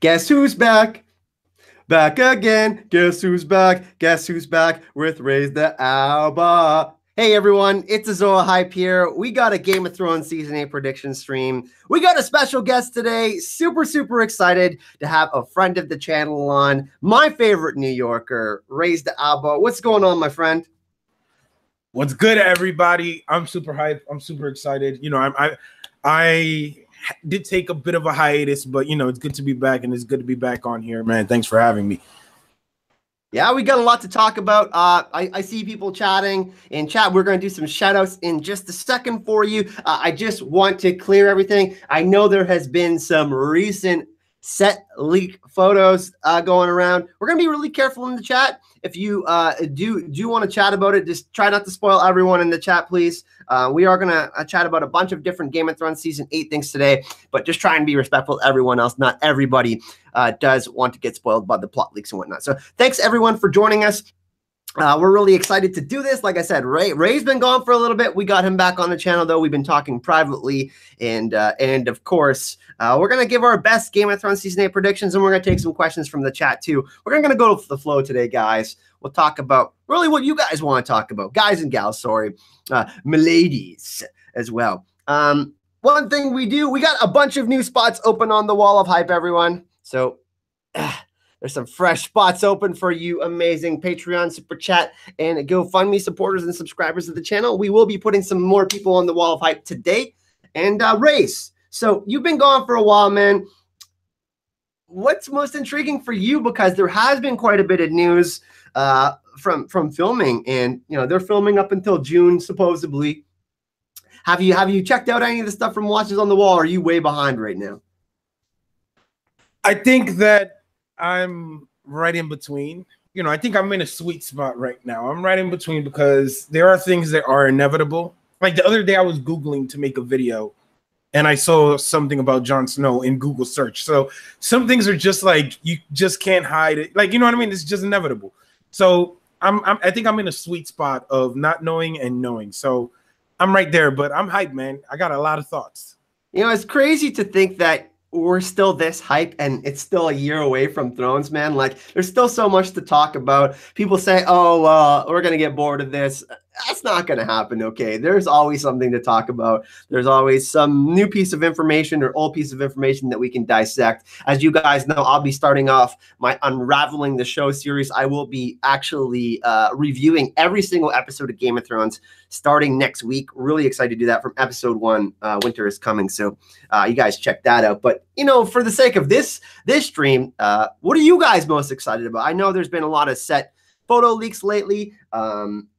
Guess who's back? Back again. Guess who's back? Guess who's back with Rayz de Alba? Hey everyone, it's Azor Ahype here. We got a Game of Thrones Season 8 prediction stream. We got a special guest today. Super excited to have a friend of the channel on. My favorite New Yorker, Rayz de Alba. What's going on, my friend? What's good, everybody? I'm super hyped. I'm super excited. You know, I did take a bit of a hiatus, but you know, it's good to be back, and it's good to be back on here, man. Thanks for having me. Yeah, we got a lot to talk about. I see people chatting in chat. We're going to do some shout outs in just a second for you. I just want to clear everything. I know there has been some recent set leak photos going around. We're going to be really careful in the chat. If you do want to chat about it, just try not to spoil everyone in the chat, please. We are going to chat about a bunch of different Game of Thrones Season 8 things today, but just try and be respectful to everyone else. Not everybody does want to get spoiled by the plot leaks and whatnot. So thanks, everyone, for joining us. We're really excited to do this. Like I said, Ray's been gone for a little bit. We got him back on the channel, though. We've been talking privately. And of course, we're going to give our best Game of Thrones Season 8 predictions, and we're going to take some questions from the chat, too. We're going to go with the flow today, guys. We'll talk about really what you guys want to talk about. Guys and gals, sorry. Miladies as well. One thing we do, we got a bunch of new spots open on the Wall of Hype, everyone. So there's some fresh spots open for you amazing Patreon, Super Chat, and GoFundMe supporters and subscribers of the channel. We will be putting some more people on the Wall of Hype today. And Rayz, so you've been gone for a while, man. What's most intriguing for you? Because there has been quite a bit of news from filming, and you know they're filming up until June supposedly. Have you checked out any of the stuff from Watchers on the Wall? Or are you way behind right now? I think that I'm right in between. You know, I think I'm in a sweet spot right now. I'm right in between because there are things that are inevitable. Like the other day, I was Googling to make a video, and I saw something about Jon Snow in Google search. So some things are just like you just can't hide it. Like, you know what I mean? It's just inevitable. So I think I'm in a sweet spot of not knowing and knowing. So I'm right there, but I'm hyped, man. I got a lot of thoughts. You know, it's crazy to think that we're still this hype and it's still a year away from Thrones, man. Like, there's still so much to talk about. People say, oh, we're going to get bored of this. That's not going to happen, okay? There's always something to talk about. There's always some new piece of information or old piece of information that we can dissect. As you guys know, I'll be starting off my Unraveling the Show series. I will be actually reviewing every single episode of Game of Thrones starting next week. Really excited to do that from episode 1. Winter is coming, so you guys check that out. But, you know, for the sake of this stream, what are you guys most excited about? I know there's been a lot of set photo leaks lately.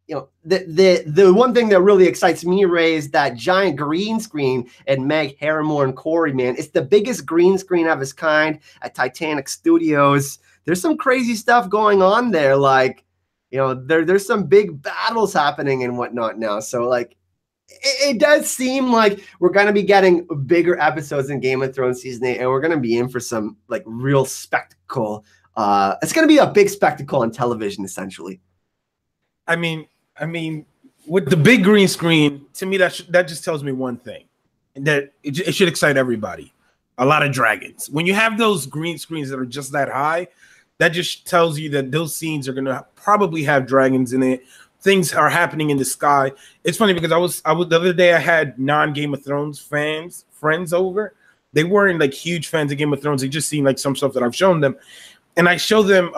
You know, the one thing that really excites me, Ray, is that giant green screen and Meg Harrimore and Corey, man. It's the biggest green screen of its kind at Titanic Studios. There's some crazy stuff going on there. Like, you know, there's some big battles happening and whatnot now. So, like, it does seem like we're going to be getting bigger episodes in Game of Thrones Season 8, and we're going to be in for some, like, real spectacle. It's going to be a big spectacle on television, essentially. I mean, with the big green screen, to me, that just tells me one thing, that it should excite everybody. A lot of dragons. When you have those green screens that are just that high, that just tells you that those scenes are going to probably have dragons in it. Things are happening in the sky. It's funny because I was the other day I had non-Game of Thrones friends over. They weren't like huge fans of Game of Thrones. They just seen like some stuff that I've shown them, and I show them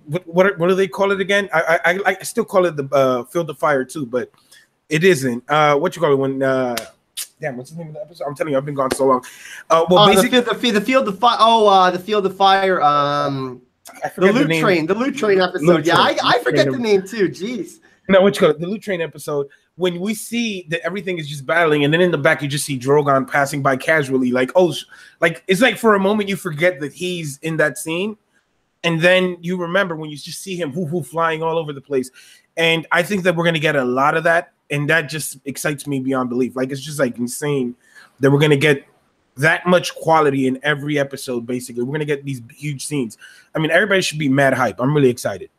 what do they call it again? I still call it the Field of Fire too, but it isn't. What you call it when? Damn, what's the name of the episode? I'm telling you, I've been gone so long. Well, basically, the Field of Fire. Oh, the Field of Fire. The Loot Train episode. Yeah, I forget the name too. Jeez. No, what you call it? The Loot Train episode. When we see that everything is just battling, and then in the back you just see Drogon passing by casually, like, oh, like it's like for a moment you forget that he's in that scene. And then you remember when you just see him flying all over the place. And I think that we're going to get a lot of that. And that just excites me beyond belief. Like, it's just like insane that we're going to get that much quality in every episode, basically. We're going to get these huge scenes. I mean, everybody should be mad hype. I'm really excited.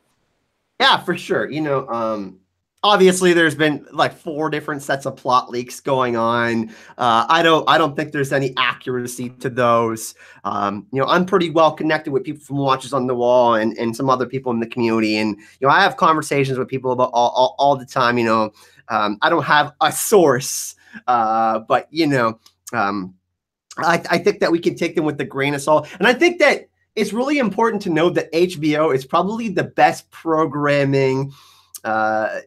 Yeah, for sure. You know, obviously there's been like 4 different sets of plot leaks going on. I don't think there's any accuracy to those. I'm pretty well connected with people from Watchers on the Wall and some other people in the community. And, I have conversations with people about all the time, I don't have a source, but, I think that we can take them with a grain of salt. And I think that it's really important to know that HBO is probably the best programming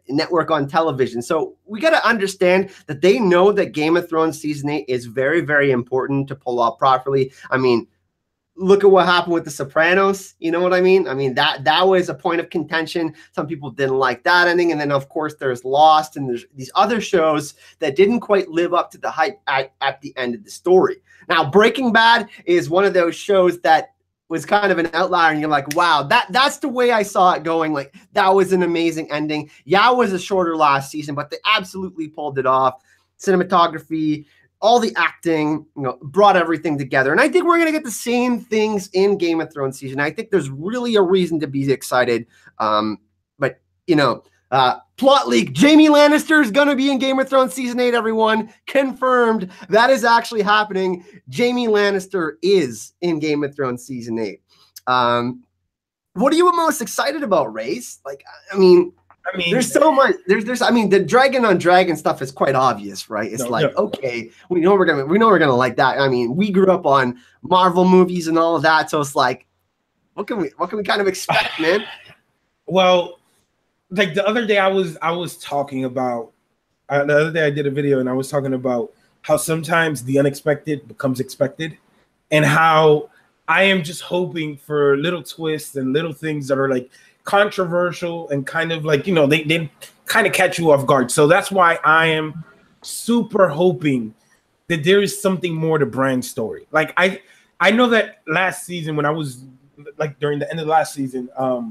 network on television. So we got to understand that they know that Game of Thrones season 8 is very, very important to pull off properly. I mean, look at what happened with The Sopranos. You know what I mean? I mean, that was a point of contention. Some people didn't like that ending. And then, of course, there's Lost and there's these other shows that didn't quite live up to the hype at the end of the story. Now, Breaking Bad is one of those shows that was kind of an outlier, and you're like, wow, that's the way I saw it going. Like, that was an amazing ending. Yeah, it was a shorter last season, but they absolutely pulled it off. Cinematography, all the acting, brought everything together. And I think we're going to get the same things in Game of Thrones season. I think there's really a reason to be excited. But, plot leak, Jaime Lannister is going to be in Game of Thrones season 8, everyone. Confirmed. That is actually happening. Jaime Lannister is in Game of Thrones season 8. What are you most excited about, Rayz? Like, I mean, there's so much. There's. I mean, the dragon on dragon stuff is quite obvious, right? It's okay, we know we're gonna like that. I mean, we grew up on Marvel movies and all of that, so it's like, what can we kind of expect, man? Well, like the other day, I was talking about. The other day, I did a video and I was talking about how sometimes the unexpected becomes expected, and how I am just hoping for little twists and little things that are like controversial and kind of like, they kind of catch you off guard. So that's why I am super hoping that there is something more to Bran's story. Like I know that last season, when I was like during the end of last season, a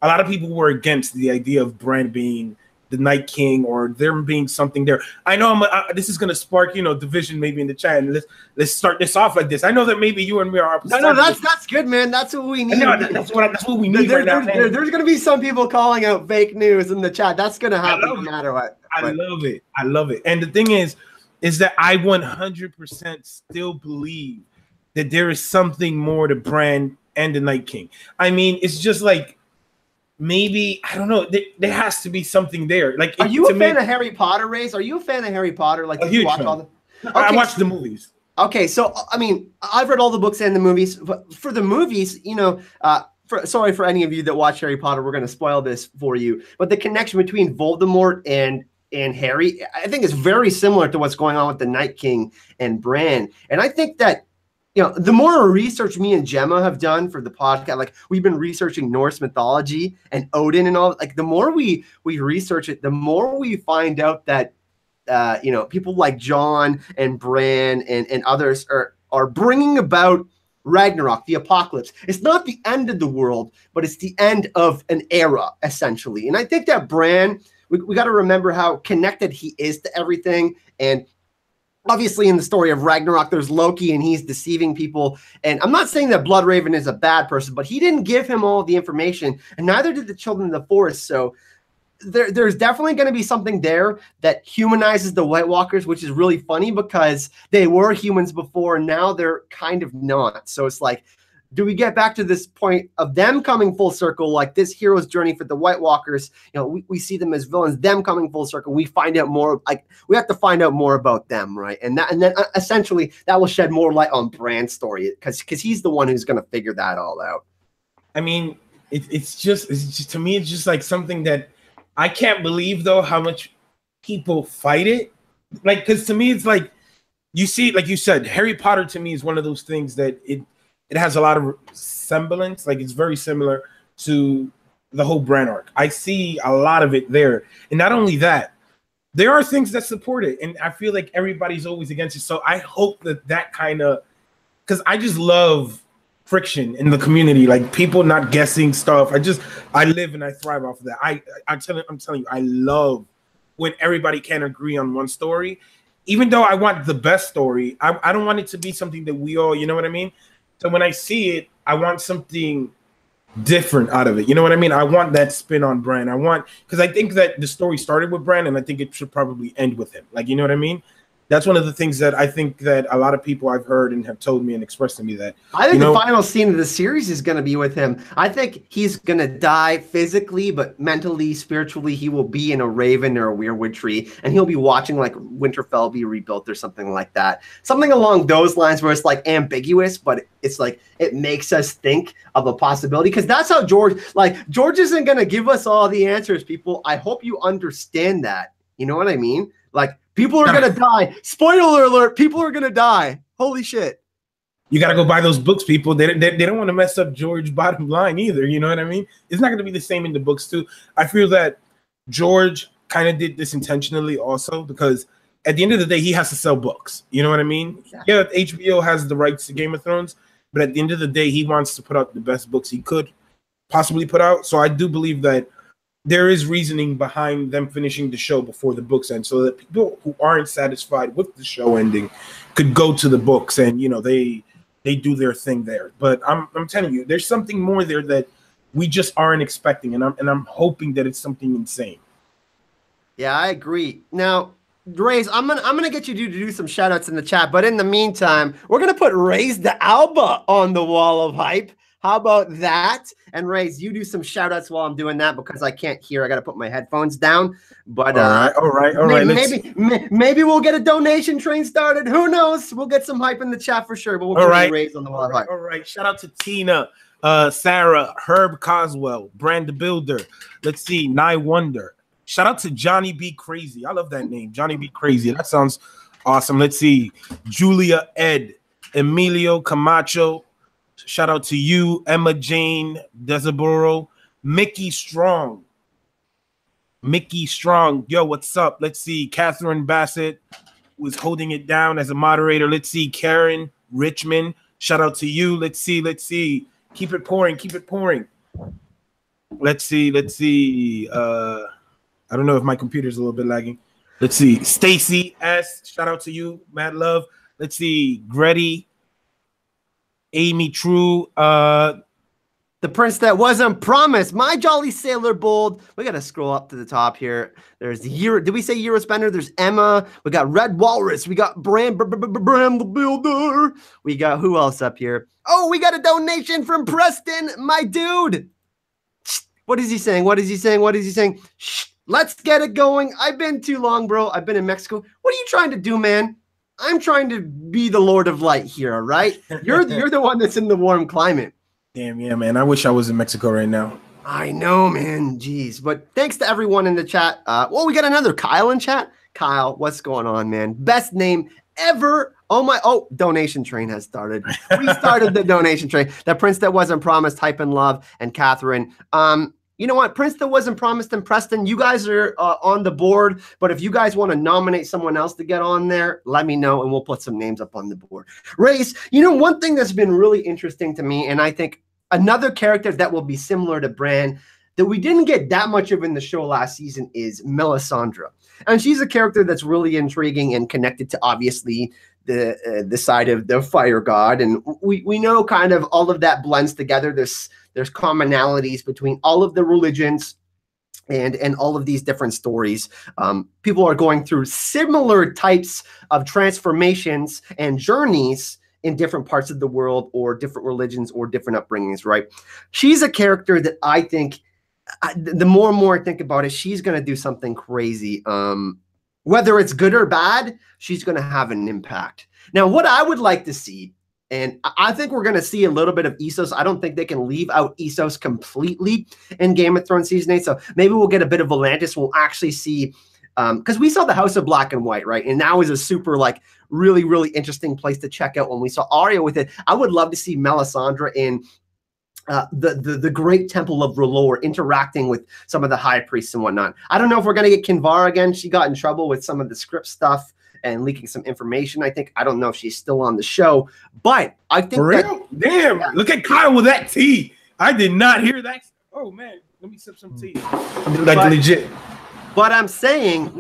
lot of people were against the idea of Bran being the Night King or there being something there. I know this is going to spark, division maybe in the chat. And let's start this off like this. I know that maybe you and me are. No, that's good, man. That's what we need. That's what we need right now. There's going to be some people calling out fake news in the chat. That's going to happen no matter what. I love it. I love it. And the thing is that I 100% still believe that there is something more to Bran and the Night King. I mean, it's just like, maybe, I don't know, there has to be something there. Like, are you a fan of Harry Potter, Rayz? Are you a fan of Harry Potter? Like, you watch all the? Okay. I watched the movies. Okay, so I mean, I've read all the books and the movies. But for the movies, sorry for any of you that watch Harry Potter, we're going to spoil this for you. But the connection between Voldemort and Harry, I think is very similar to what's going on with the Night King and Bran. And I think that, the more research me and Gemma have done for the podcast, like we've been researching Norse mythology and Odin and all, like the more we research it, the more we find out that, people like Jon and Bran and others are bringing about Ragnarok, the apocalypse. It's not the end of the world, but it's the end of an era, essentially. And I think that Bran, we got to remember how connected he is to everything. And obviously, in the story of Ragnarok, there's Loki and he's deceiving people. And I'm not saying that Bloodraven is a bad person, but he didn't give him all the information, and neither did the Children of the Forest. So there's definitely going to be something there that humanizes the White Walkers, which is really funny because they were humans before, and now they're kind of not. So it's like, do we get back to this point of them coming full circle, like this hero's journey for the White Walkers? We see them as villains, them coming full circle. We find out more, like we have to find out more about them, right? And then essentially that will shed more light on Bran's story because he's the one who's going to figure that all out. I mean, it's just to me, it's just like something that I can't believe though how much people fight it. Like, because to me, it's like you see, like you said, Harry Potter to me is one of those things that it has a lot of semblance, like it's very similar to the whole Bran arc. I see a lot of it there. And not only that, there are things that support it. And I feel like everybody's always against it. So I hope that kind of, because I just love friction in the community, like people not guessing stuff. I live and I thrive off of that. I'm telling you, I love when everybody can agree on one story. Even though I want the best story, I don't want it to be something that we all, you know what I mean? So when I see it, I want something different out of it. You know what I mean? I want that spin on Bran. Because I think that the story started with Bran, and I think it should probably end with him. Like, you know what I mean? That's one of the things that I think that a lot of people I've heard and have told me and expressed to me that I think the final scene of the series is going to be with him. I think he's going to die physically, but mentally, spiritually, he will be in a raven or a weirwood tree, and he'll be watching like Winterfell be rebuilt or something like that. Something along those lines where it's like ambiguous, but it's like it makes us think of a possibility, because that's how George isn't going to give us all the answers, people. I hope you understand that. You know what I mean? Like, people are going to die. Spoiler alert, people are going to die. Holy shit. You got to go buy those books, people. They don't want to mess up George's bottom line either. You know what I mean? It's not going to be the same in the books, too. I feel that George kind of did this intentionally also, because at the end of the day, he has to sell books. You know what I mean? Exactly. Yeah, HBO has the rights to Game of Thrones, but at the end of the day, he wants to put out the best books he could possibly put out. So I do believe that there is reasoning behind them finishing the show before the books end, so that people who aren't satisfied with the show ending could go to the books and, you know, they do their thing there. But I'm telling you, there's something more there that we just aren't expecting, and I'm hoping that it's something insane. Yeah, I agree. Now, Rayz, I'm gonna get you to do some shout outs in the chat, but in the meantime, we're gonna put Rayz de Alba on the wall of hype. How about that? And Rayz, you do some shout outs while I'm doing that, because I can't hear. I got to put my headphones down. But all right. Maybe we'll get a donation train started. Who knows? We'll get some hype in the chat for sure. But we'll put Rayz on the wall. All right. Shout out to Tina, Sarah, Herb Coswell, Brand the Builder. Let's see, Nye Wonder. Shout out to Johnny B. Crazy. I love that name, Johnny B. Crazy. That sounds awesome. Let's see, Julia Ed, Emilio Camacho. Shout out to you, Emma Jane Desaboro, Mickey Strong. Yo, what's up? Let's see, Catherine Bassett was holding it down as a moderator. Let's see, Karen Richmond. Shout out to you. Let's see. Keep it pouring. Let's see. I don't know if my computer's a little bit lagging. Let's see, Stacy S. Shout out to you, mad love. Let's see, Gretty. Amy True, the prince that wasn't promised, my jolly sailor bold. We got to scroll up to the top here. There's did we say Eurospender? There's Emma. We got Red Walrus. We got Bram the Builder. We got who else up here? Oh, we got a donation from Preston, my dude. What is he saying? Shh, let's get it going. I've been too long, bro. I've been in Mexico. What are you trying to do, man? I'm trying to be the Lord of Light here, all right? You're the one that's in the warm climate. Damn, yeah, man. I wish I was in Mexico right now. I know, man. Jeez. But thanks to everyone in the chat. Well, we got another Kyle in chat. Kyle, what's going on, man? Best name ever. Oh, donation train has started. We started the donation train. The prince that wasn't promised, Hype and Love, and Catherine. You know what? Prince that wasn't promised and Preston, you guys are on the board. But if you guys want to nominate someone else to get on there, let me know and we'll put some names up on the board. Rayz, you know, one thing that's been really interesting to me, and I think another character that will be similar to Bran that we didn't get that much of in the show last season is Melisandre. And she's a character that's really intriguing and connected to, obviously, the side of the fire god. And we know kind of all of that blends together. There's commonalities between all of the religions and all of these different stories. People are going through similar types of transformations and journeys in different parts of the world or different religions or different upbringings, right? She's a character that I think, the more and more I think about it, she's going to do something crazy. Whether it's good or bad, she's going to have an impact. Now, what I would like to see, and I think we're going to see a little bit of Essos. I don't think they can leave out Essos completely in Game of Thrones Season 8. So maybe we'll get a bit of Volantis. We'll actually see, because we saw the House of Black and White, right? And that was a super, like, really, really interesting place to check out when we saw Arya with it. I would love to see Melisandre in the Great Temple of R'hllor interacting with some of the high priests and whatnot. I don't know if we're going to get Kinvara again. She got in trouble with some of the script stuff and leaking some information. I don't know if she's still on the show, but I think for real? Damn, yeah. Look at Kyle with that tea. I did not hear that. Oh man, let me sip some tea. Like legit. What I'm saying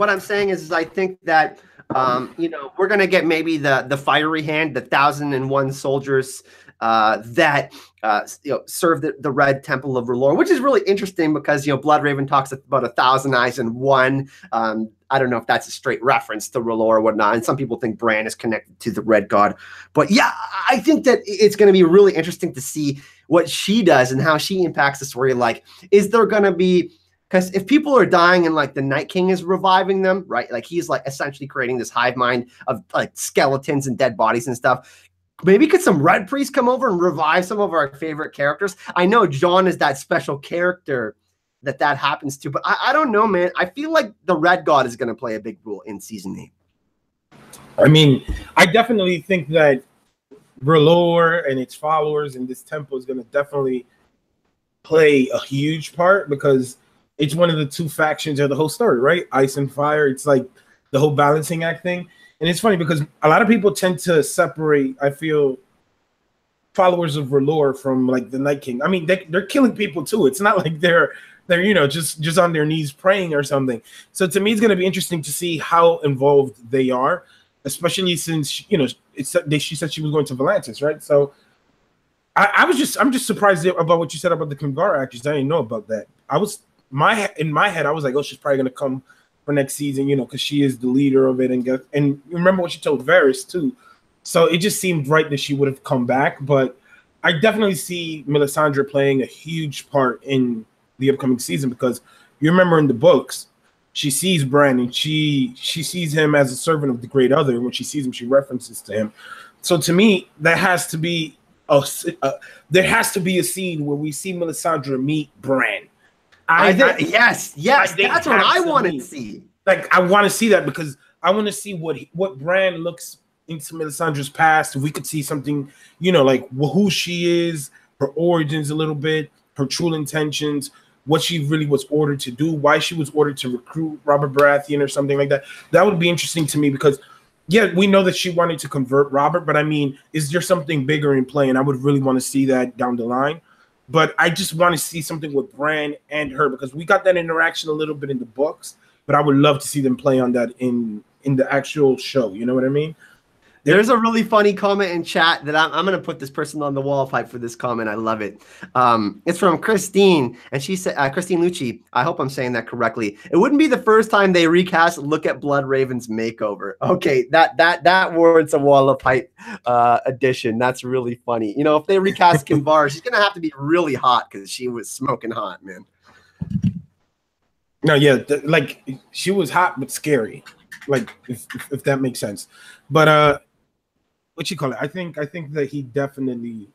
is I think that You know, we're gonna get maybe the fiery hand, the 1,001 soldiers that you know serve the Red Temple of R'hllor, which is really interesting because you know Bloodraven talks about 1,000 eyes and one. I don't know if that's a straight reference to R'hllor or whatnot, and some people think Bran is connected to the Red God. But yeah, I think that it's going to be really interesting to see what she does and how she impacts the story. Like, is there going to be, because if people are dying and like the Night King is reviving them, right? Like he's like essentially creating this hive mind of like skeletons and dead bodies and stuff. Maybe could some Red Priests come over and revive some of our favorite characters? I know Jon is that special character that happens to, but I don't know, man. I feel like the Red God is going to play a big role in season 8. I mean, I definitely think that R'hllor and its followers in this temple is going to definitely play a huge part because it's one of the two factions of the whole story, right? Ice and fire. It's like the whole balancing act thing. And it's funny because a lot of people tend to separate, I feel, followers of R'hllor from like the Night King. I mean, they're killing people too. It's not like they're you know just on their knees praying or something. So to me, it's going to be interesting to see how involved they are, especially since you know she said she was going to Volantis, right? So I'm just surprised about what you said about the Kimgar actors. I didn't know about that. In my head, I was like, oh, she's probably going to come for next season, you know, because she is the leader of it. And remember what she told Varys too. So it just seemed right that she would have come back. But I definitely see Melisandre playing a huge part in the upcoming season because you remember in the books, she sees Bran and she sees him as a servant of the Great Other. When she sees him, she references to him. So to me, there has to be a scene where we see Melisandre meet Bran. Yes, that's what I want to see. Like I want to see that because I want to see what Bran looks into Melisandre's past. If we could see something, you know, like who she is, her origins a little bit, her true intentions, what she really was ordered to do, why she was ordered to recruit Robert Baratheon or something like that. That would be interesting to me because, yeah, we know that she wanted to convert Robert, but I mean, is there something bigger in play? And I would really want to see that down the line. But I just want to see something with Bran and her because we got that interaction a little bit in the books, but I would love to see them play on that in the actual show. You know what I mean? There's a really funny comment in chat that I'm going to put this person on the wall pipe for this comment. I love it. It's from Christine, and she said, Christine Lucci, I hope I'm saying that correctly. It wouldn't be the first time they recast Look at Bloodraven's makeover. Okay, that warrants a wall of pipe edition. That's really funny. You know, if they recast Kimbar, she's going to have to be really hot because she was smoking hot, man. No, yeah, like she was hot but scary, like if that makes sense. But what you call it? I think that he definitely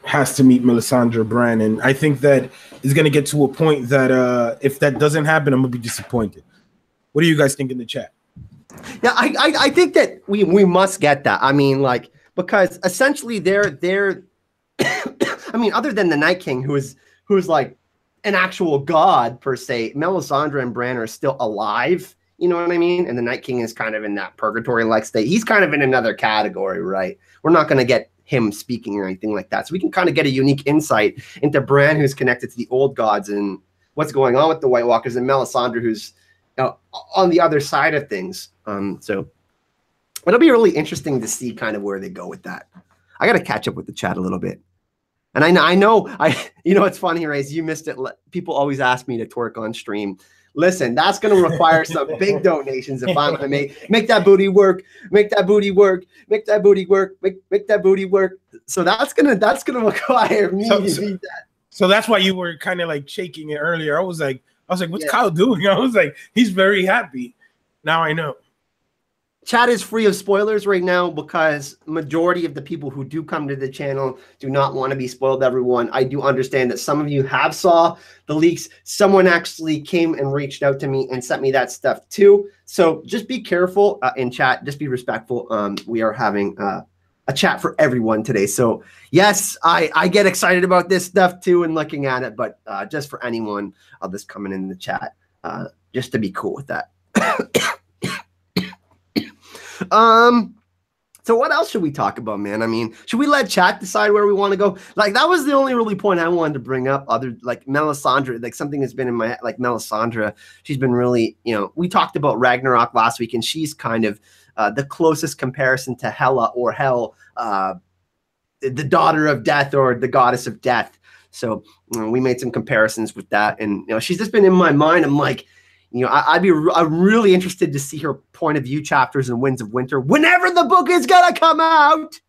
has to meet Melisandre Bran, and I think that is going to get to a point that if that doesn't happen, I'm gonna be disappointed. What do you guys think in the chat? Yeah, I think that we must get that. I mean, like because essentially they're I mean, other than the Night King, who's like an actual god per se, Melisandre and Bran are still alive. You know what I mean? And the Night King is kind of in that purgatory-like state. He's kind of in another category, right? We're not going to get him speaking or anything like that. So we can kind of get a unique insight into Bran, who's connected to the old gods and what's going on with the White Walkers, and Melisandre, who's on the other side of things. So it'll be really interesting to see kind of where they go with that. I got to catch up with the chat a little bit. And I know, you know, it's funny, Rayz, you missed it. People always ask me to twerk on stream. Listen, that's going to require some big donations if I'm going to make that booty work, make that booty work, make that booty work, make that booty work. So that's gonna require me to do that. So that's why you were kind of like shaking it earlier. I was like, what's Kyle doing? I was like, he's very happy. Now I know. Chat is free of spoilers right now because majority of the people who do come to the channel do not want to be spoiled, everyone. I do understand that some of you have saw the leaks. Someone actually came and reached out to me and sent me that stuff too. So just be careful in chat. Just be respectful. We are having a chat for everyone today. So yes, I get excited about this stuff too and looking at it, but just for anyone, I'll just come in the chat just to be cool with that. So what else should we talk about, man? I mean, should we let chat decide where we want to go? Like, that was the only really point I wanted to bring up. Other like Melisandre, like something that's been in my like Melisandre. She's been really, we talked about Ragnarok last week, and she's kind of the closest comparison to Hela or Hel, the daughter of death or the goddess of death. So we made some comparisons with that, and she's just been in my mind. I'm like, I'm really interested to see her point of view chapters in Winds of Winter whenever the book is gonna come out.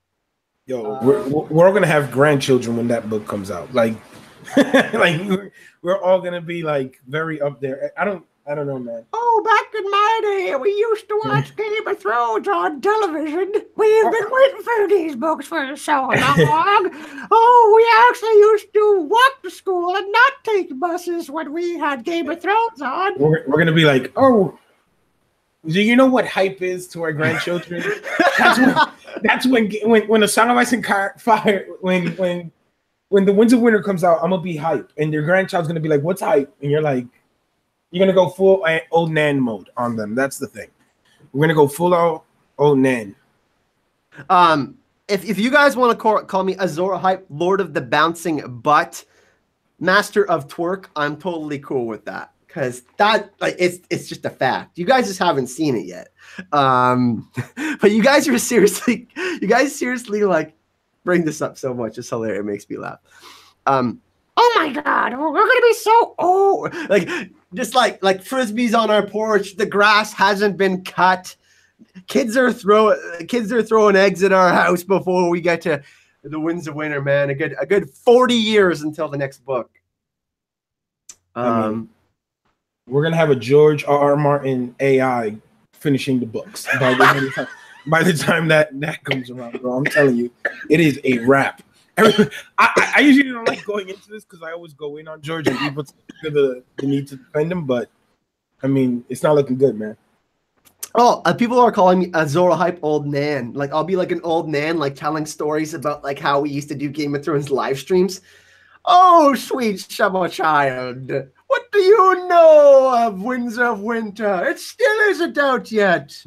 Yo, we're all gonna have grandchildren when that book comes out. Like, like we're all gonna be like very up there. I don't know, man. Oh, back in my day, we used to watch Game of Thrones on television. We've been waiting for these books for so long. Oh, we actually used to walk to school and not take buses when we had Game of Thrones on. We're gonna be like, oh, do you know what hype is to our grandchildren? that's when a Song of Ice and Fire, when the Winds of Winter comes out, I'm gonna be hype, and your grandchild's gonna be like, what's hype? And you're like, you're gonna go full old Nan mode on them. That's the thing. We're gonna go full old Nan. If you guys want to call me Azor Hype, Lord of the Bouncing Butt, Master of Twerk, I'm totally cool with that, because that it's just a fact. You guys just haven't seen it yet. But you guys seriously like bring this up so much. It's hilarious. It makes me laugh. Oh my God, we're gonna be so old. Like, just like frisbees on our porch. The grass hasn't been cut. Kids are throwing eggs at our house before we get to the Winds of Winter, man. A good 40 years until the next book. We're gonna have a George R.R. Martin AI finishing the books by the time that comes around, bro. I'm telling you, it is a wrap. I usually don't like going into this because I always go in on George and people feel the need to defend him, but I mean, it's not looking good, man. Oh, people are calling me Azor Hype Old Nan. Like, I'll be like an old Nan, like telling stories about like how we used to do Game of Thrones live streams. Oh, sweet summer child, what do you know of Winds of Winter? It still isn't out yet.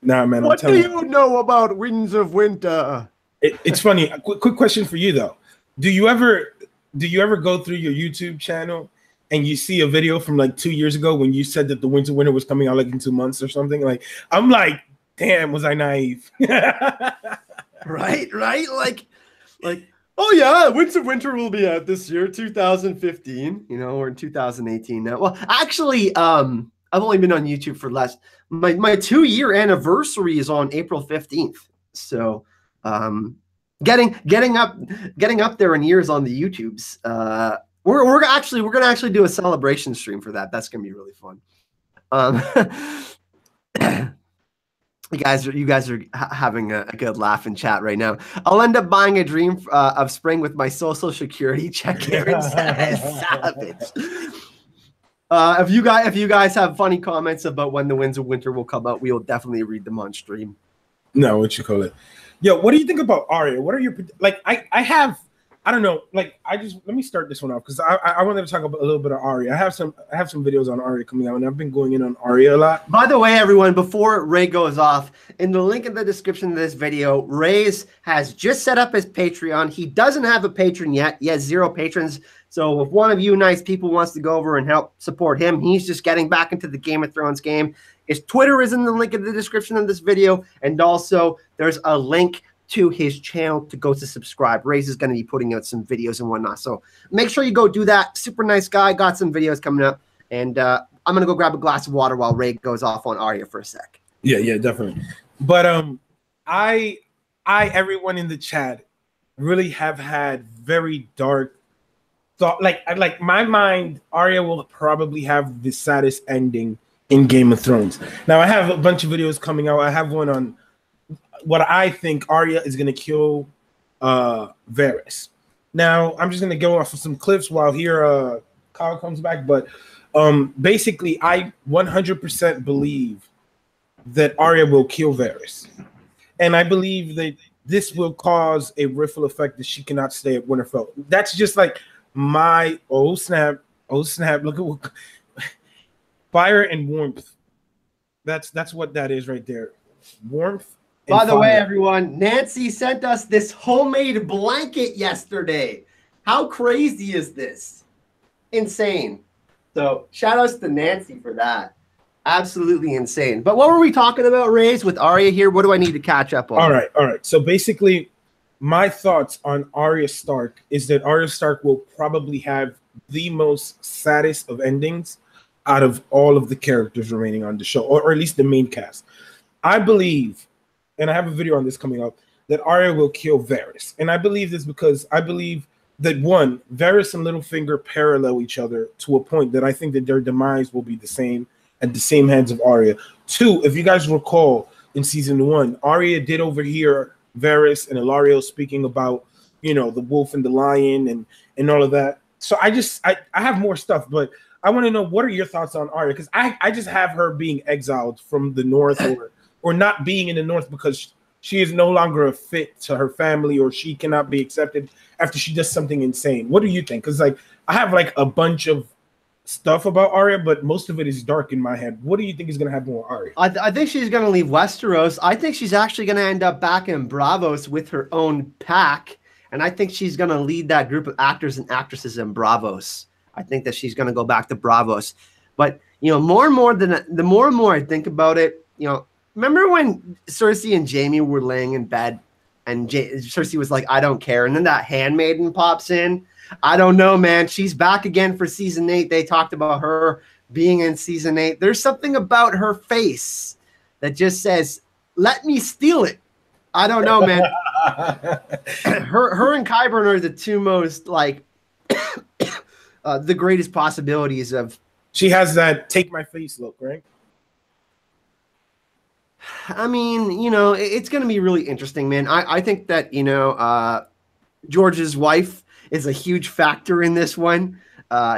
Nah, man. What do you know about Winds of Winter? It's funny. A quick question for you though. Do you ever go through your YouTube channel and you see a video from like 2 years ago when you said that the Winds of Winter was coming out like in 2 months or something? Like, I'm like, damn, was I naive? Right? Like, oh yeah, Winds of Winter will be out this year, 2015. We're in 2018 now. Well, actually, I've only been on YouTube for less. My 2-year anniversary is on April 15th. So. Getting up there in years on the YouTubes. We're gonna actually do a celebration stream for that. That's gonna be really fun. You guys are having a good laugh in chat right now. I'll end up buying a dream of spring with my social security check. Aaron says, savage. If you guys have funny comments about when the Winds of Winter will come out, we will definitely read them on stream. No, what you call it? Yo, what do you think about Arya? What are your like? I don't know. Like, let me start this one off because I wanted to talk about a little bit of Arya. I have some videos on Arya coming out, and I've been going in on Arya a lot. By the way, everyone, before Ray goes off, in the link in the description of this video, Rayz has just set up his Patreon. He doesn't have a patron yet. He has 0 patrons. So if one of you nice people wants to go over and help support him, he's just getting back into the Game of Thrones game. His Twitter is in the link in the description of this video, and also there's a link to his channel to go to subscribe. Rayz is going to be putting out some videos and whatnot, so make sure you go do that. Super nice guy, got some videos coming up, and I'm going to go grab a glass of water while Ray goes off on Arya for a sec. Yeah, definitely. But I everyone in the chat really have had very dark thought. Like my mind, Arya will probably have the saddest ending in Game of Thrones. Now, I have a bunch of videos coming out. I have one on what I think Arya is going to kill Varys. Now, I'm just going to go off of some clips while here Kyle comes back. But basically, I 100% believe that Arya will kill Varys. And I believe that this will cause a ripple effect that she cannot stay at Winterfell. That's just like my, oh snap, look at what... Fire and warmth. That's what that is right there. warmth. By the way, fire. everyone, Nancy sent us this homemade blanket yesterday. How crazy is this? Insane. So shout outs to Nancy for that. Absolutely insane. But what were we talking about, Rayz, with Arya here? What do I need to catch up on? All right. So basically, my thoughts on Arya Stark is that Arya Stark will probably have the most saddest of endings out of all of the characters remaining on the show, or at least the main cast. I believe, and I have a video on this coming up, that Arya will kill Varys. And I believe this because I believe that, one, Varys and Littlefinger parallel each other to a point that I think that their demise will be the same at the same hands of Arya. Two, if you guys recall, in season 1, Arya did overhear Varys and Ilario speaking about, the wolf and the lion and all of that. So I have more stuff, but I want to know, what are your thoughts on Arya? Because I just have her being exiled from the North or not being in the North because she is no longer a fit to her family, or she cannot be accepted after she does something insane. What do you think? Because I have a bunch of stuff about Arya, but most of it is dark in my head. What do you think is going to happen with Arya? I think she's going to leave Westeros. I think she's actually going to end up back in Bravos with her own pack, and I think she's going to lead that group of actors and actresses in Bravos. I think that she's going to go back to Bravos. But more and more I think about it, remember when Cersei and Jaime were laying in bed, and Cersei was like, "I don't care," and then that handmaiden pops in. I don't know, man. She's back again for season 8. They talked about her being in season 8. There's something about her face that just says, "Let me steal it." I don't know, man. her and Qyburn are the two most the greatest possibilities of. She has that take my face look, right? I mean, it's going to be really interesting, man. I think that, George's wife is a huge factor in this one.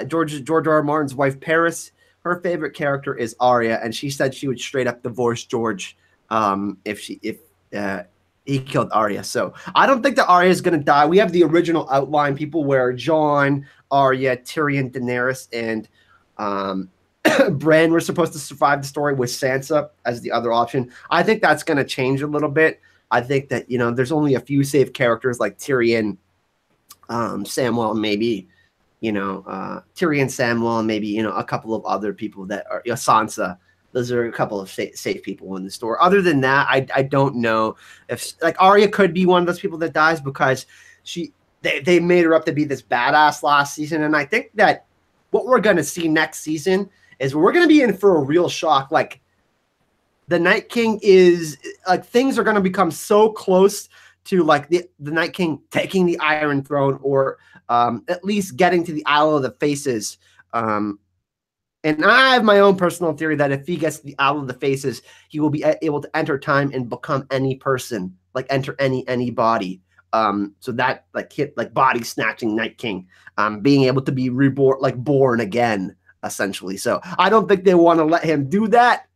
George R. Martin's wife, Paris, her favorite character is Arya, and she said she would straight up divorce George if he killed Arya. So I don't think that Arya is going to die. We have the original outline people where Jon, Arya, Tyrion, Daenerys, and Bran were supposed to survive the story with Sansa as the other option. I think that's going to change a little bit. I think that, there's only a few safe characters like Tyrion, Samwell, maybe, Tyrion, Samwell, and maybe, a couple of other people that are, Sansa. Those are a couple of safe people in the story. Other than that, I don't know if Arya could be one of those people that dies because they made her up to be this badass last season. And I think that what we're going to see next season is we're going to be in for a real shock. The Night King is things are going to become so close to the Night King taking the Iron Throne, or at least getting to the Isle of the Faces. And I have my own personal theory that if he gets to the Isle of the Faces, he will be able to enter time and become any person, enter any body. So that hit body snatching Night King, being able to be reborn, born again, essentially. So I don't think they want to let him do that.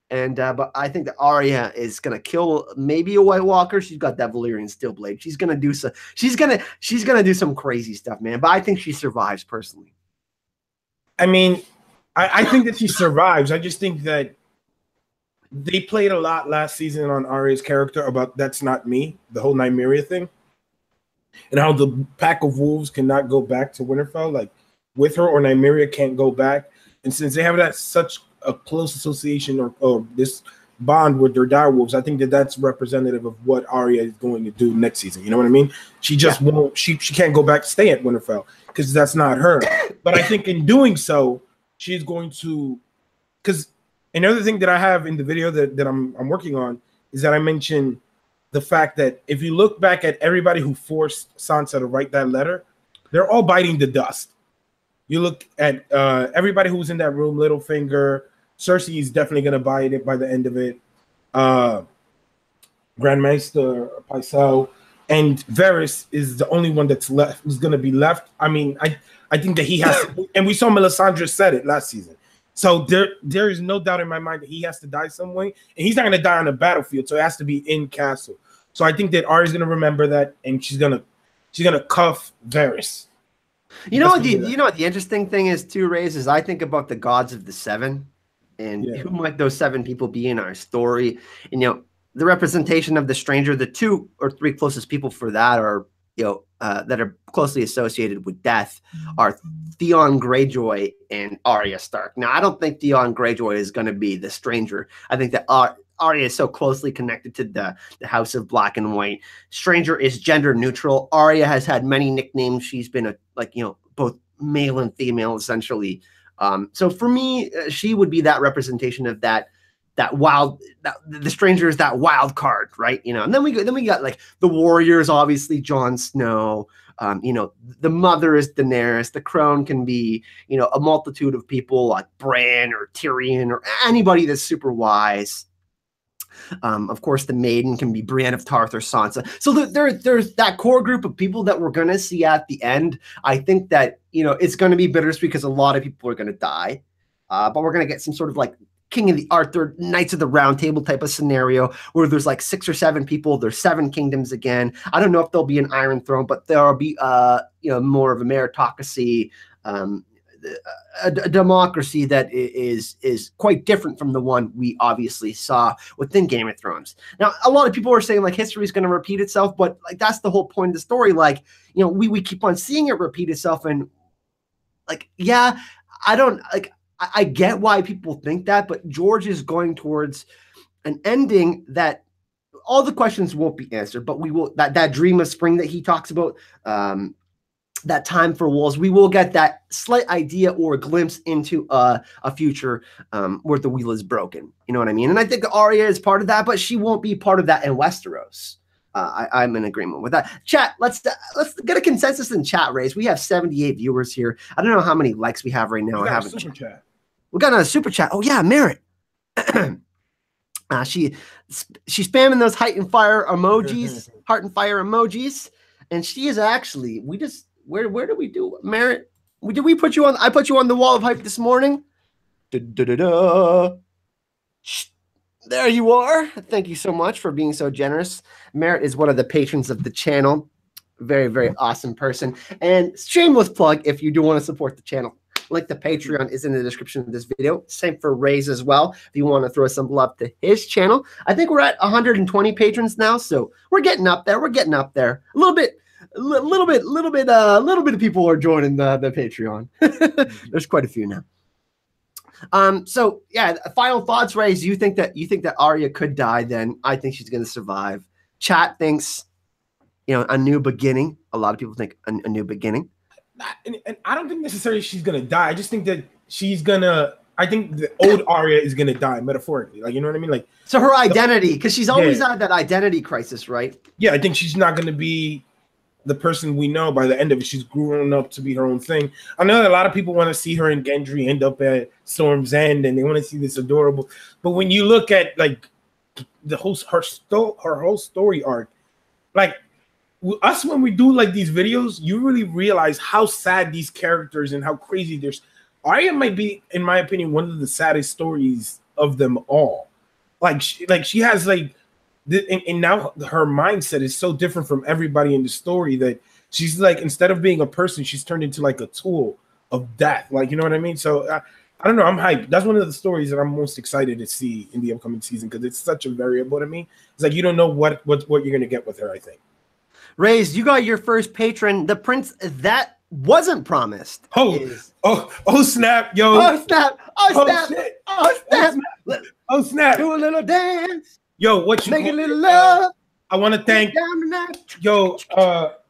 And but I think that Arya is gonna kill maybe a White Walker. She's got that Valyrian steel blade. She's gonna do some. She's gonna do some crazy stuff, man. But I think she survives personally. I mean, I think that she survives. I just think that they played a lot last season on Arya's character about "that's not me," the whole Nymeria thing, and how the pack of wolves cannot go back to Winterfell with her, or Nymeria can't go back. And since they have that such a close association or this bond with their direwolves, I think that that's representative of what Arya is going to do next season. You know what I mean? She just won't. She can't go back to stay at Winterfell because that's not her. But I think in doing so, she's going to. Because another thing that I have in the video that I'm working on is that I mentioned the fact that if you look back at everybody who forced Sansa to write that letter, they're all biting the dust. You look at everybody who was in that room, Littlefinger. Cersei is definitely going to bite it by the end of it. Grandmaster Pycelle, and Varys is the only one that's left. Who's going to be left? I mean, I think that he has to, and we saw Melisandre said it last season. So there is no doubt in my mind that he has to die some way, and he's not going to die on the battlefield. So it has to be in castle. So I think that Arya's going to remember that, and she's gonna cuff Varys. You know what the interesting thing is too, Rayz, is I think about the gods of the seven, and who might those seven people be in our story. And the representation of the stranger, the 2 or 3 closest people for that are, that are closely associated with death are Theon Greyjoy and Arya Stark. Now, I don't think Theon Greyjoy is going to be the stranger. I think that Arya is so closely connected to the House of Black and White. Stranger is gender neutral. Arya has had many nicknames. She's been both male and female, essentially. So for me, she would be that representation of that the stranger is that wild card, right? And then we got like the warriors, obviously Jon Snow. The mother is Daenerys. The crone can be, a multitude of people like Bran or Tyrion or anybody that's super wise. Of course, the maiden can be Brienne of Tarth or Sansa. So there's that core group of people that we're going to see at the end. I think that, it's going to be bittersweet because a lot of people are going to die. But we're going to get some sort of like King of the Arthur, Knights of the Round Table type of scenario where there's like 6 or 7 people. There's 7 kingdoms again. I don't know if there'll be an Iron Throne, but there'll be, more of a meritocracy, a democracy that is quite different from the one we obviously saw within Game of Thrones. Now, a lot of people are saying like history is going to repeat itself, but like that's the whole point of the story. Like, we keep on seeing it repeat itself, and like, yeah, I get why people think that, but George is going towards an ending that all the questions won't be answered, but we will, that dream of spring that he talks about, that time for wolves, we will get that slight idea or a glimpse into a future where the wheel is broken. You know what I mean? And I think Arya is part of that, but she won't be part of that in Westeros. I'm in agreement with that. Chat, let's get a consensus in chat, Rayz. We have 78 viewers here. I don't know how many likes we have right now. Super chat. We got a super chat. Oh yeah, Merritt. She's spamming those heart and fire emojis, and she is actually. Where did we do, Merritt? Did we put you on? I put you on the wall of hype this morning. There you are. Thank you so much for being so generous. Merritt is one of the patrons of the channel. Very, very awesome person. And shameless plug if you do want to support the channel. Link to Patreon is in the description of this video. Same for Rayz as well. If you want to throw some love to his channel. I think we're at 120 patrons now, so we're getting up there. A little bit of people are joining the Patreon. There's quite a few now. So yeah, final thoughts, Rayz. You think that Arya could die? Then I think she's going to survive. Chat thinks, a new beginning. A lot of people think a new beginning. And I don't think necessarily she's gonna die. I just think that I think the old Arya is gonna die metaphorically. Like, you know what I mean? Like, so her identity, because she's always had that identity crisis, right? Yeah, I think she's not gonna be the person we know by the end of it. She's grown up to be her own thing. I know that a lot of people want to see her and Gendry end up at Storm's End, and they want to see this adorable. But when you look at like her whole story arc, like. Us, when we do like these videos, you really realize how sad these characters and how crazy Arya might be, in my opinion, one of the saddest stories of them all. Like she has like, and now her mindset is so different from everybody in the story that she's like, instead of being a person, she's turned into like a tool of death. Like, you know what I mean? So I don't know. I'm hyped. That's one of the stories that I'm most excited to see in the upcoming season because it's such a variable to me. It's like you don't know what you're gonna get with her. I think. Rayz, you got your first patron, the prince that wasn't promised. Oh snap, yo. Oh snap. Shit. Oh snap. Do a little dance. Yo, what you make a little love. I want to thank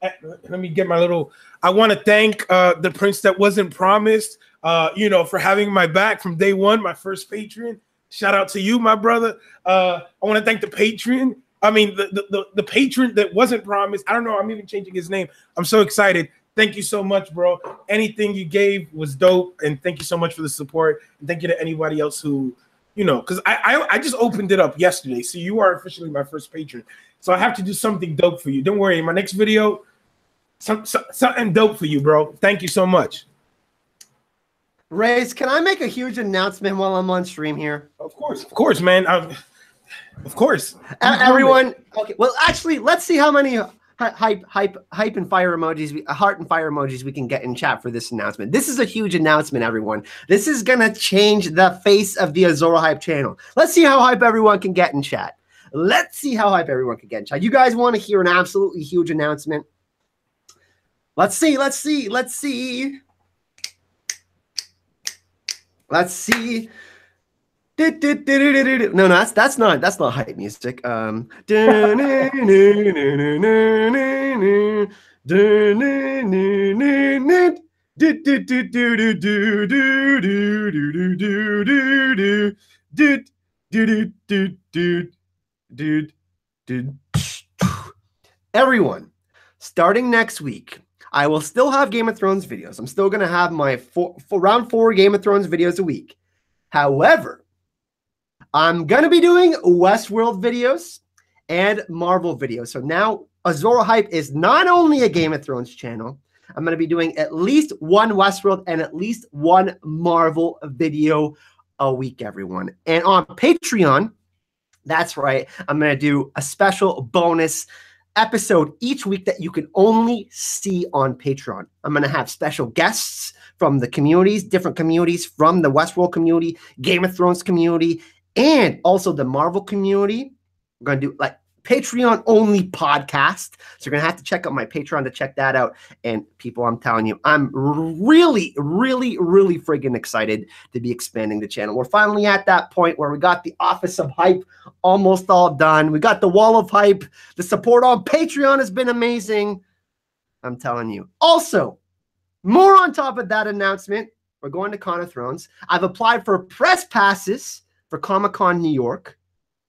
let me get my little. I want to thank the prince that wasn't promised, for having my back from day one, my first patron. Shout out to you, my brother. I want to thank the patron. I mean, the patron that wasn't promised. I don't know. I'm even changing his name. I'm so excited. Thank you so much, bro. Anything you gave was dope. And thank you so much for the support. And thank you to anybody else who, because I just opened it up yesterday. So you are officially my first patron. So I have to do something dope for you. Don't worry. In my next video, something dope for you, bro. Thank you so much. Rayz, can I make a huge announcement while I'm on stream here? Of course, man. Of course. Everyone. Okay. Well, actually, let's see how many hype and fire emojis, heart and fire emojis we can get in chat for this announcement. This is a huge announcement, everyone. This is going to change the face of the Azor Hype channel. Let's see how hype everyone can get in chat. Let's see how hype everyone can get in chat. You guys want to hear an absolutely huge announcement? Let's see. Let's see. Let's see. Let's see. No, that's not hype music. Everyone, starting next week, I will still have Game of Thrones videos. I'm still going to have my round 4 Game of Thrones videos a week. However, I'm going to be doing Westworld videos and Marvel videos. So now Azor Hype is not only a Game of Thrones channel, I'm going to be doing at least one Westworld and at least one Marvel video a week, everyone. And on Patreon, that's right, I'm going to do a special bonus episode each week that you can only see on Patreon. I'm going to have special guests from the communities, different communities from the Westworld community, Game of Thrones community, and also the Marvel community. We're going to do like Patreon only podcast. So you're going to have to check out my Patreon to check that out. And people, I'm telling you, I'm really, really, really friggin' excited to be expanding the channel. We're finally at that point where we got the Office of Hype almost all done. We got the Wall of Hype. The support on Patreon has been amazing. I'm telling you. Also, more on top of that announcement, we're going to Con of Thrones. I've applied for press passes for Comic-Con New York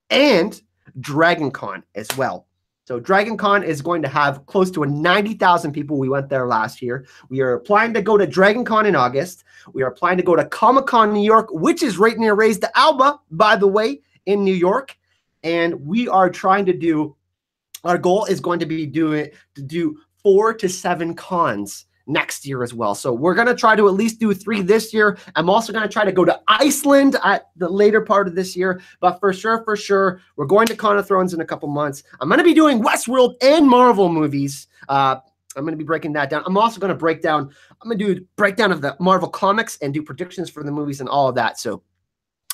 and Dragon Con as well. So Dragon Con is going to have close to 90,000 people. We went there last year. We are applying to go to Dragon Con in August. We are applying to go to Comic-Con New York, which is right near Rayz de Alba, by the way, in New York. And we are trying to do, our goal is going to be to do 4 to 7 cons next year as well. So we're going to try to at least do 3 this year. I'm also going to try to go to Iceland at the later part of this year. But for sure, we're going to Con of Thrones in a couple months. I'm going to be doing Westworld and Marvel movies. I'm going to be breaking that down. I'm also going to I'm going to do a breakdown of the Marvel comics and do predictions for the movies and all of that. So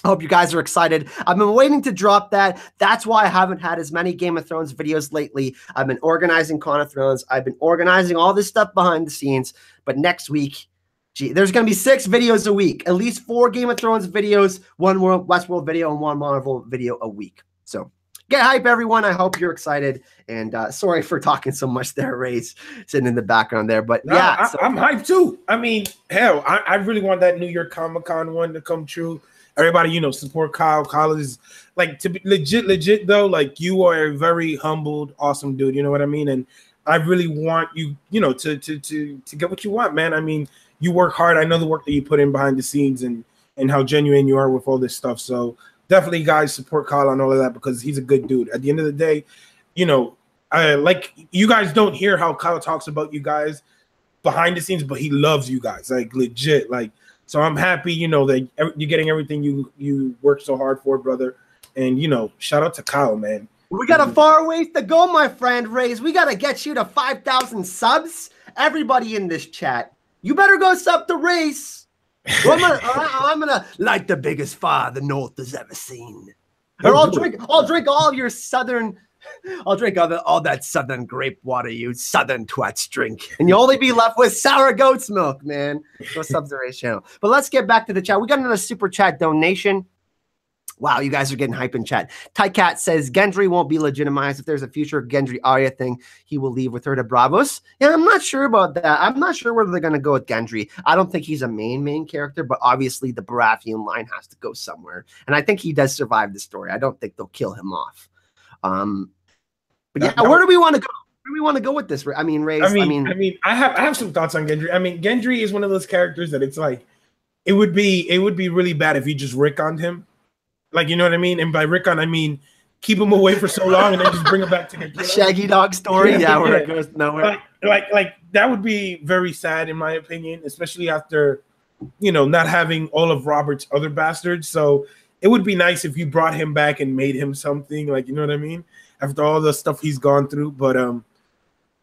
I hope you guys are excited. I've been waiting to drop that. That's why I haven't had as many Game of Thrones videos lately. I've been organizing Con of Thrones. I've been organizing all this stuff behind the scenes. But next week, there's going to be 6 videos a week. At least 4 Game of Thrones videos, 1 Westworld video, and 1 Marvel video a week. So get hype, everyone. I hope you're excited. And sorry for talking so much there, Rayz, sitting in the background there. But yeah. I'm hyped too. I mean, hell, I really want that New York Comic-Con one to come true. Everybody, support Kyle. Kyle is like, to be legit though. Like, you are a very humbled, awesome dude. You know what I mean? And I really want you, to get what you want, man. I mean, you work hard. I know the work that you put in behind the scenes and how genuine you are with all this stuff. So definitely, guys, support Kyle on all of that because he's a good dude. At the end of the day, like, you guys don't hear how Kyle talks about you guys behind the scenes, but he loves you guys, like, legit, like. So I'm happy, that you're getting everything you worked so hard for, brother. And, shout out to Kyle, man. We got a far ways to go, my friend, Rayz. We got to get you to 5,000 subs. Everybody in this chat, you better go sub to Rayz. I'm gonna light the biggest fire the North has ever seen. Or I'll drink all your southern... I'll drink all that southern grape water you southern twats drink. And you'll only be left with sour goat's milk, man. Go sub to Rayz channel. But let's get back to the chat. We got another super chat donation. Wow, you guys are getting hype in chat. Tycat says, Gendry won't be legitimized. If there's a future Gendry Arya thing, he will leave with her to Bravos. Yeah, I'm not sure about that. I'm not sure where they're going to go with Gendry. I don't think he's a main character, but obviously the Baratheon line has to go somewhere. And I think he does survive the story. I don't think they'll kill him off. But yeah, where do we want to go? Where do we want to go with this? I mean, Rayz. I have some thoughts on Gendry. I mean, Gendry is one of those characters that it's like, it would be really bad if you just Rickonned him. Like, you know what I mean? And by Rickon, I mean keep him away for so long and then just bring him back to the Shaggy Dog story. Yeah, where it goes nowhere. Like that would be very sad in my opinion, especially after, not having all of Robert's other bastards. So it would be nice if you brought him back and made him something, like, you know what I mean? After all the stuff he's gone through. But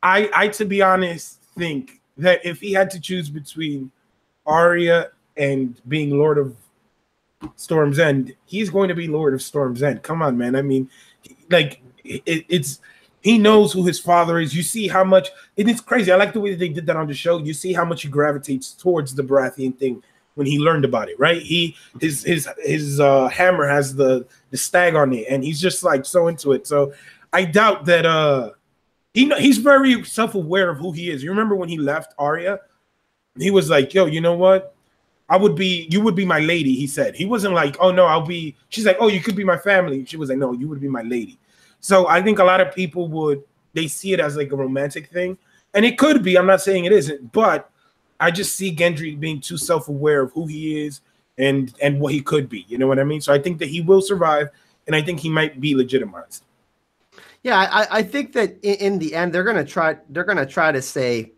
I to be honest, think that if he had to choose between Arya and being Lord of Storm's End, he's going to be Lord of Storm's End. Come on, man. I mean, like it's he knows who his father is. You see how much, and it's crazy. I like the way that they did that on the show. You see how much he gravitates towards the Baratheon thing when he learned about it, right? His hammer has the stag on it, and he's just like so into it. So I doubt that he's very self-aware of who he is. You remember when he left Arya? He was like, yo, you know what? You would be my lady, he said. He wasn't like, oh no, she's like, oh, you could be my family. She was like, no, you would be my lady. So I think a lot of people they see it as like a romantic thing. And it could be, I'm not saying it isn't, but I just see Gendry being too self-aware of who he is and what he could be. You know what I mean? So I think that he will survive, and I think he might be legitimized. Yeah, I think that in the end they're gonna try to say,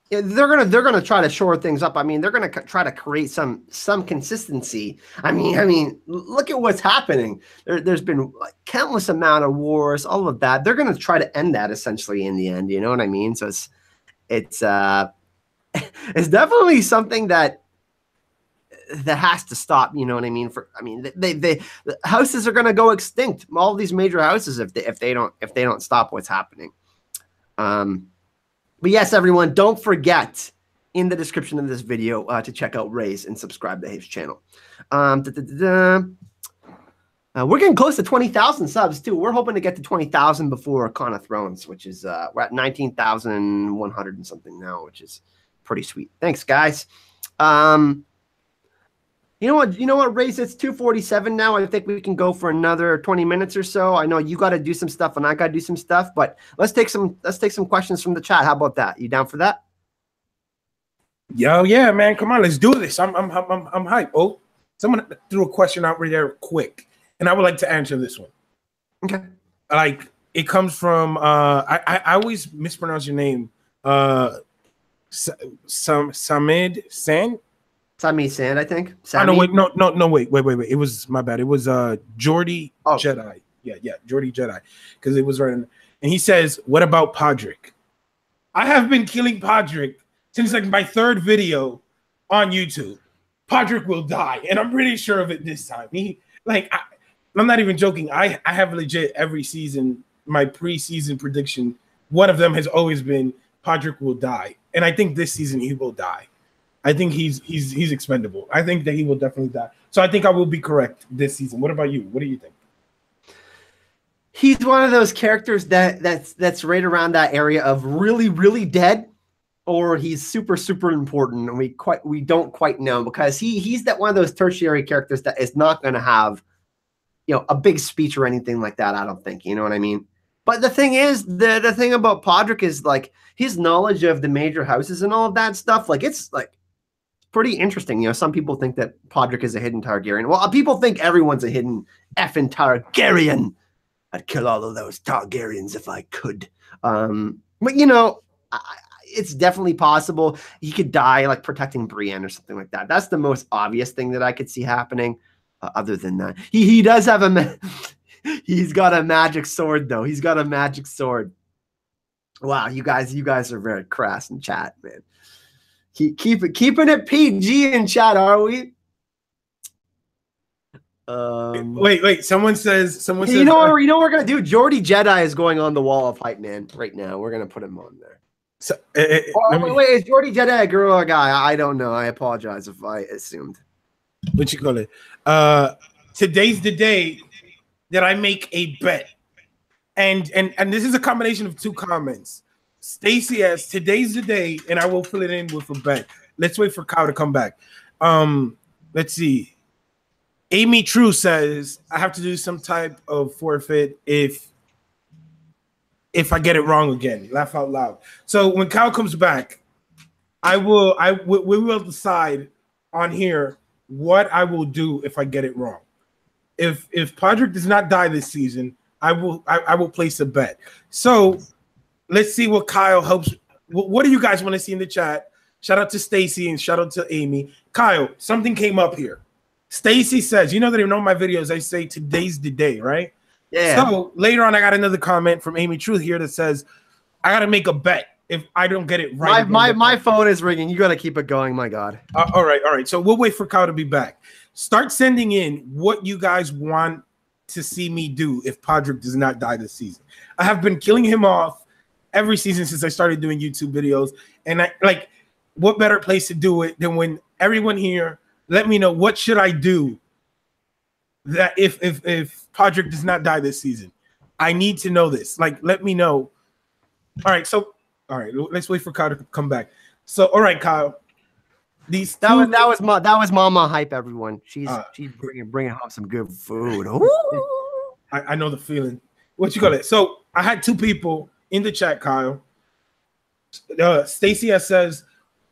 they're gonna try to shore things up. I mean, they're gonna try to create some consistency. I mean, look at what's happening. There's been like countless amount of wars, all of that. They're gonna try to end that essentially in the end. You know what I mean? So it's definitely something that has to stop. You know what I mean? The houses are gonna go extinct. All these major houses if they don't stop what's happening. But yes, everyone, don't forget in the description of this video to check out Rayz and subscribe to his channel. We're getting close to 20,000 subs, too. We're hoping to get to 20,000 before Con of Thrones, which is we're at 19,100 and something now, which is pretty sweet. Thanks, guys. You know what, Rayz, it's 2:47 now. I think we can go for another 20 minutes or so. I know you got to do some stuff and I got to do some stuff, but let's take some questions from the chat. How about that? You down for that? Yo, yeah, man. Come on, let's do this. I'm hyped. Oh, someone threw a question out right there quick, and I would like to answer this one. Okay. Like, it comes from I always mispronounce your name. Samid San? Sami Sand, I think. Sammy? Oh, no, wait. It was my bad. It was Jordy Jedi. Yeah, Jordy Jedi. Because it was right in, and he says, what about Podrick? I have been killing Podrick since like my third video on YouTube. Podrick will die, and I'm pretty sure of it this time. I'm not even joking. I have legit every season, my preseason prediction, one of them has always been Podrick will die. And I think this season he will die. I think he's expendable. I think that he will definitely die. So I think I will be correct this season. What about you? What do you think? He's one of those characters that's right around that area of really, really dead, or he's super, super important, and we don't quite know, because he's that one of those tertiary characters that is not going to have, a big speech or anything like that. I don't think. You know what I mean? But the thing is, the thing about Podrick is like his knowledge of the major houses and all of that stuff. Like it's like pretty interesting. Some people think that Podrick is a hidden Targaryen. Well, people think everyone's a hidden effing Targaryen. I'd kill all of those Targaryens if I could. But it's definitely possible. He could die like protecting Brienne or something like that. That's the most obvious thing that I could see happening. Other than that, he does have he's got a magic sword though. He's got a magic sword. Wow, you guys are very crass in chat, man. Keeping it PG in chat, are we? Wait. Someone says. You know what we're gonna do? Jordy Jedi is going on the wall of hype, man. Right now, we're gonna put him on there. So, wait, is Jordy Jedi a girl or a guy? I don't know. I apologize if I assumed. What you call it? Today's the day that I make a bet, and this is a combination of two comments. Stacy asks, today's the day, and I will fill it in with a bet. Let's wait for Kyle to come back. Let's see. Amy True says I have to do some type of forfeit if I get it wrong again. Laugh out loud. So when Kyle comes back, we will decide on here what I will do if I get it wrong. If Podrick does not die this season, I will place a bet. So let's see what Kyle hopes. What do you guys want to see in the chat? Shout out to Stacy and shout out to Amy. Kyle, something came up here. Stacy says, you know that in all my videos I say today's the day, right? Yeah. So later on, I got another comment from Amy Truth here that says, I got to make a bet if I don't get it right. My phone is ringing. You got to keep it going. My God. All right. So we'll wait for Kyle to be back. Start sending in what you guys want to see me do if Podrick does not die this season? I have been killing him off every season since I started doing YouTube videos. And I like, what better place to do it than when everyone here let me know what should I do that if Podrick does not die this season. I need to know this. Like, let me know. All right, let's wait for Kyle to come back. So, all right, Kyle. That was Mama Hype, everyone. She's bringing home some good food. I know the feeling. What you call it? So I had two people in the chat, Kyle. Stacy says,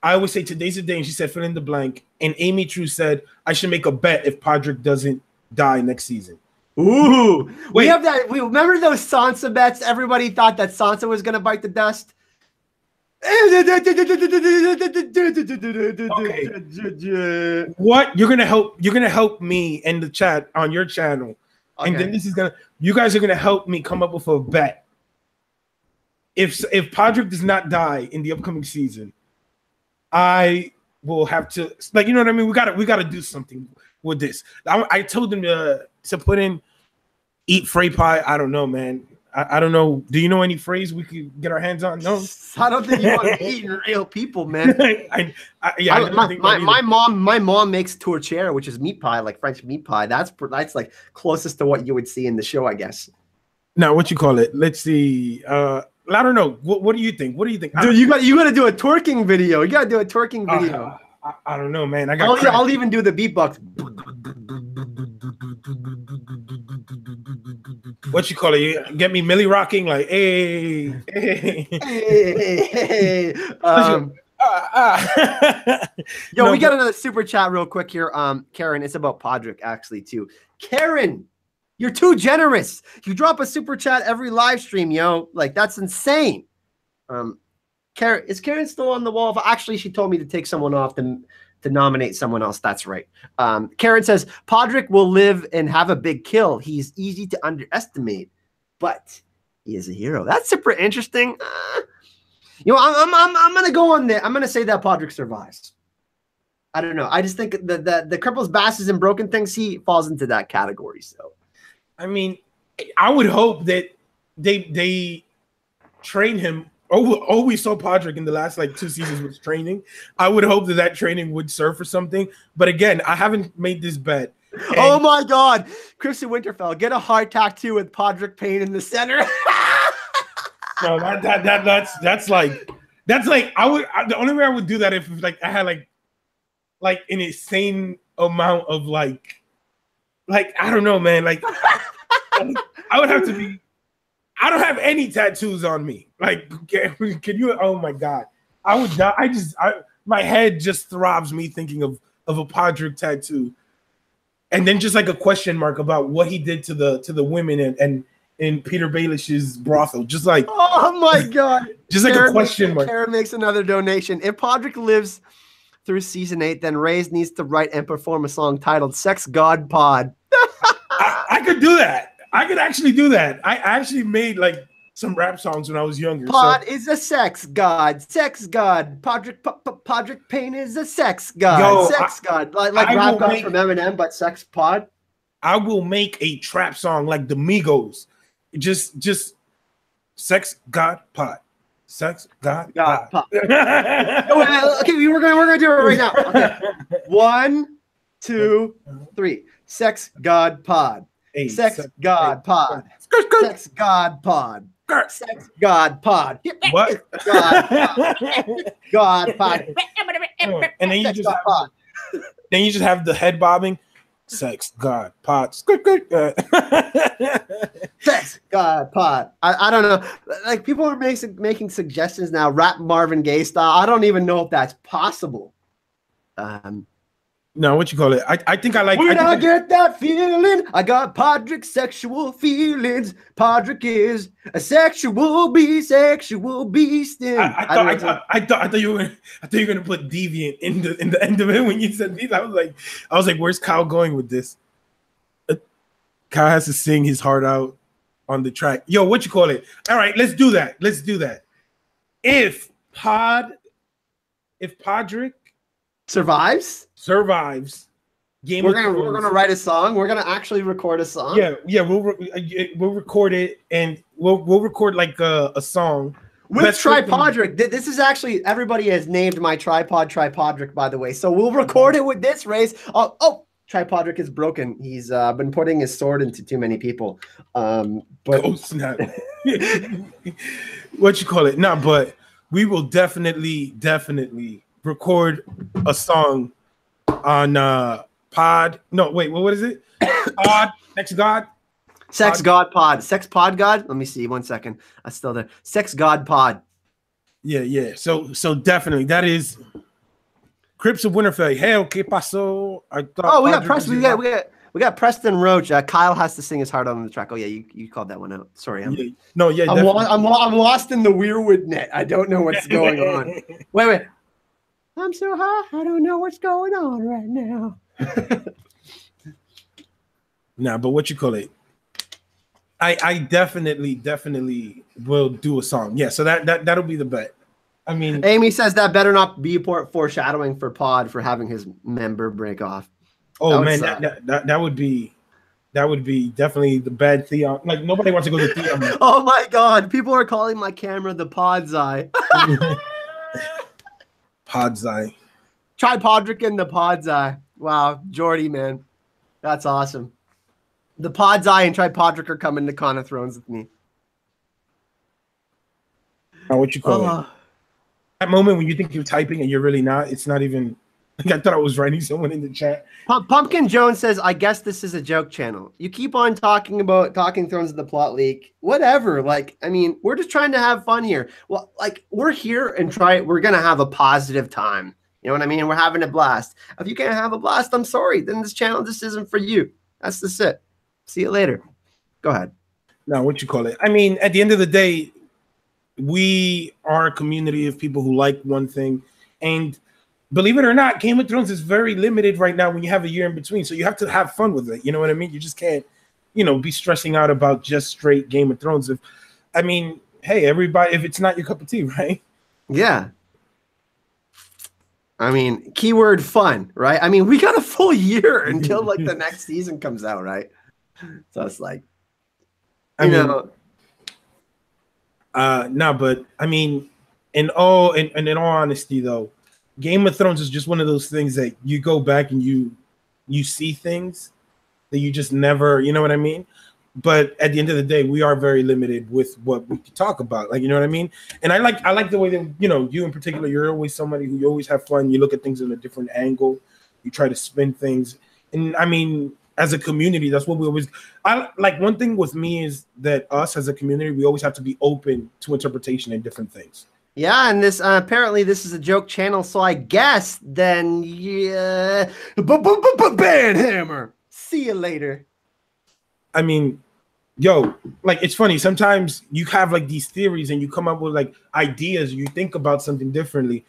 I always say today's the day, and she said fill in the blank. And Amy True said I should make a bet if Podrick doesn't die next season. Ooh, we have that. We remember those Sansa bets. Everybody thought that Sansa was gonna bite the dust. Okay. What you're gonna help me in the chat on your channel, okay. And then you guys are gonna help me come up with a bet. If Podrick does not die in the upcoming season, I will have to, like, you know what I mean. We gotta do something with this. I told them to put in eat Frey pie. I don't know, man. I don't know. Do you know any phrase we could get our hands on? No, I don't think you want to be eating real people, man. My mom makes tourtière, which is meat pie, like French meat pie. That's like closest to what you would see in the show, I guess. Now, what you call it? Let's see. I don't know. What do you think? What do you think? Dude, you got to do a twerking video. You got to do a twerking video. I don't know, man. I'll even do the beatbox. What you call it? You get me Millie rocking like, hey. Yo, we got another super chat real quick here. Karen, it's about Podrick actually too. Karen, you're too generous. You drop a super chat every live stream, yo. Like, that's insane. Karen, is Karen still on the wall? Actually, she told me to take someone off to nominate someone else. That's right. Karen says Podrick will live and have a big kill. He's easy to underestimate, but he is a hero. That's super interesting. You know, I'm gonna go on there. I'm gonna say that Podrick survives. I don't know. I just think the cripples, bastards, and broken things, he falls into that category. So, I mean, I would hope that they train him. Oh, we saw Podrick in the last like 2 seasons with training. I would hope that training would serve for something. But again, I haven't made this bet. Oh my God, Kristen Winterfell, get a heart tattoo with Podrick Payne in the center. No, that's like the only way I would do that if like I had like an insane amount of like I don't know, man. Like I would have to be. I don't have any tattoos on me. Like, can you? Oh my God, I would die. My head just throbs me thinking of a Podrick tattoo, and then just like a question mark about what he did to the women and in Peter Baelish's brothel. Just like, oh my God, just like a question mark. Karen makes another donation. If Podrick lives through season 8, then Rayz needs to write and perform a song titled "Sex God Pod." I could do that. I could actually do that. I actually made like some rap songs when I was younger. Pod is a sex god. Sex god. Podrick Payne is a sex god. Yo, sex god. Like rap god from Eminem, but sex pod. I will make a trap song like the Migos. Just sex god pod. Sex god pod. Okay, we're gonna do it right now. Okay. 1, 2, 3. Sex god pod. Sex God Pod. Sex God Pod. Sex God Pod. What? God Pod. And then you just have the head bobbing. Sex God Pod. Sex God Pod. I don't know. Like, people are making suggestions now. Rap Marvin Gaye style. I don't even know if that's possible. No, what you call it? I think I like. When I get that feeling, I got Podrick sexual feelings. Podrick is a sexual beast. I thought you were gonna put deviant in the end of it when you said these. I was like, where's Kyle going with this? Kyle has to sing his heart out on the track. Yo, what you call it? All right, let's do that. If Podrick survives Game of Thrones. We're gonna write a song. We're gonna actually record a song. Yeah. We'll record it, and we'll record like a song with Tripodric. This is actually, everybody has named my tripod Tripodric, by the way. So we'll record it with this, Rayz. Oh, Tripodric is broken. He's been putting his sword into too many people. But oh snap. What you call it? No, but we will definitely record a song on pod. No, wait, what is it? Pod, Sex God? Sex God Pod. Sex Pod God? Let me see. 1 second. I'm still there. Sex God Pod. Yeah. So definitely that is Crips of Winterfell. Hell, ¿qué pasó? We got Preston. We got Preston Roach. Kyle has to sing his heart out on the track. Oh yeah, you called that one out. Sorry. I'm lost in the weirwood net. I don't know what's going on. Wait. I'm so high. I don't know what's going on right now. Nah, but what you call it? I definitely will do a song. Yeah, so that'll be the bet. I mean, Amy says that better not be foreshadowing for Pod for having his member break off. Oh man, that would be definitely the bad Theon. Like nobody wants to go to Theon. Oh my god, people are calling my camera the Pod's eye. Pod's eye. Tripodric and the Pod's eye. Wow, Jordy, man, that's awesome. The Pod's eye and Tripodric are coming to Con of Thrones with me. What you call it? That moment when you think you're typing and you're really not. It's not even. Like I thought I was writing someone in the chat. Pumpkin Jones says, I guess this is a joke channel. You keep on talking about Talking Thrones of the plot leak. Whatever. Like, I mean, we're just trying to have fun here. Well, like, we're here and we're going to have a positive time. You know what I mean? We're having a blast. If you can't have a blast, I'm sorry. Then this channel just isn't for you. That's just it. See you later. Go ahead. Now, what you call it? I mean, at the end of the day, we are a community of people who like one thing. And believe it or not, Game of Thrones is very limited right now when you have a year in between. So you have to have fun with it. You know what I mean? You just can't, be stressing out about just straight Game of Thrones. Hey, everybody, if it's not your cup of tea, right? Yeah. I mean, keyword fun, right? I mean, we got a full year until like the next season comes out, right? So it's like, no, but I mean, in all honesty, though, Game of Thrones is just one of those things that you go back and you see things that you just never, you know what I mean? But at the end of the day, we are very limited with what we can talk about. Like, you know what I mean? And I like the way that, you in particular, you're always somebody who you always have fun. You look at things in a different angle. You try to spin things. And I mean, as a community, that's what we always, one thing with me is that us as a community, we always have to be open to interpretation and different things. Yeah, and this apparently this is a joke channel, so I guess then yeah, Banhammer. See you later. I mean, it's funny. Sometimes you have like these theories and you come up with like ideas. You think about something differently.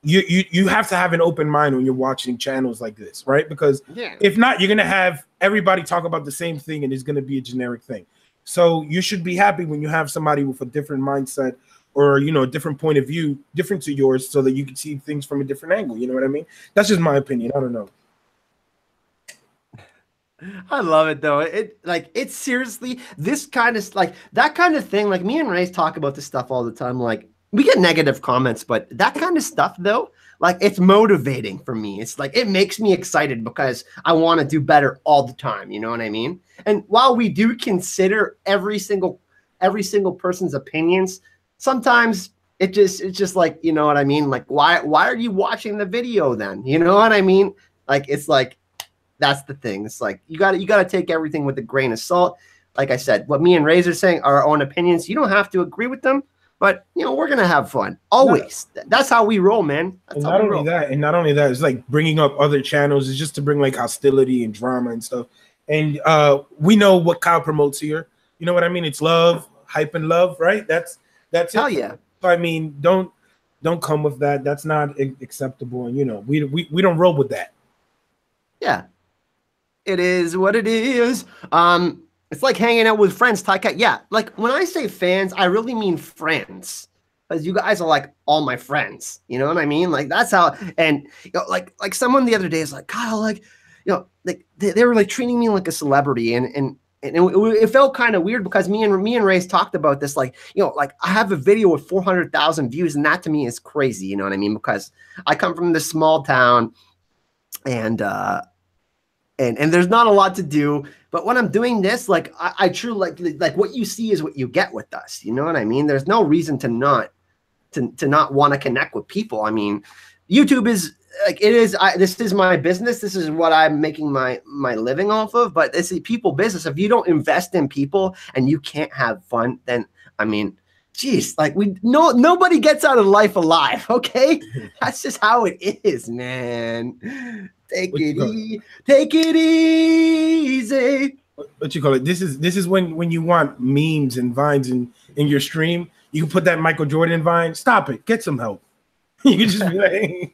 You have to have an open mind when you're watching channels like this, right? Because if not, you're gonna have everybody talk about the same thing, and it's gonna be a generic thing. So you should be happy when you have somebody with a different mindset or a different point of view, different to yours, so that you can see things from a different angle. You know what I mean? That's just my opinion. I don't know. I love it though. It's seriously this kind of like that kind of thing. Like me and Rayz talk about this stuff all the time. Like we get negative comments, but that kind of stuff though, like it's motivating for me. It's like it makes me excited because I want to do better all the time. You know what I mean? And while we do consider every single person's opinions, sometimes it's just like, you know what I mean? Like why are you watching the video then? You know what I mean? Like it's like that's the thing. It's like you got to take everything with a grain of salt. Like I said, what me and Rayz are saying are our own opinions. You don't have to agree with them, but we're gonna have fun always. That's how we roll, man. That's not only that, it's like bringing up other channels is just to bring like hostility and drama and stuff. And we know what Kyle promotes here. You know what I mean? It's love, hype, and love, right? That's hell it. Yeah. So I mean, don't come with that. That's not acceptable. And we don't roll with that. Yeah. It is what it is. It's like hanging out with friends, Taika. Yeah, like when I say fans, I really mean friends. Because you guys are like all my friends. You know what I mean? Like that's how, and like someone the other day is like, Kyle, like, like they were like treating me like a celebrity, and it felt kind of weird because me and Rayz talked about this, like, like I have a video with 400,000 views, and that to me is crazy, you know what I mean? Because I come from this small town, and there's not a lot to do. But when I'm doing this, like I truly like what you see is what you get with us. You know what I mean? There's no reason to not want to connect with people. I mean, YouTube is like it is. This is my business. This is what I'm making my living off of. But it's a people business. If you don't invest in people and you can't have fun, then I mean, geez, like nobody gets out of life alive. Okay, that's just how it is, man. Take it easy. What you call it? This is when you want memes and vines in your stream. You can put that Michael Jordan vine. Stop it. Get some help. You can just be like,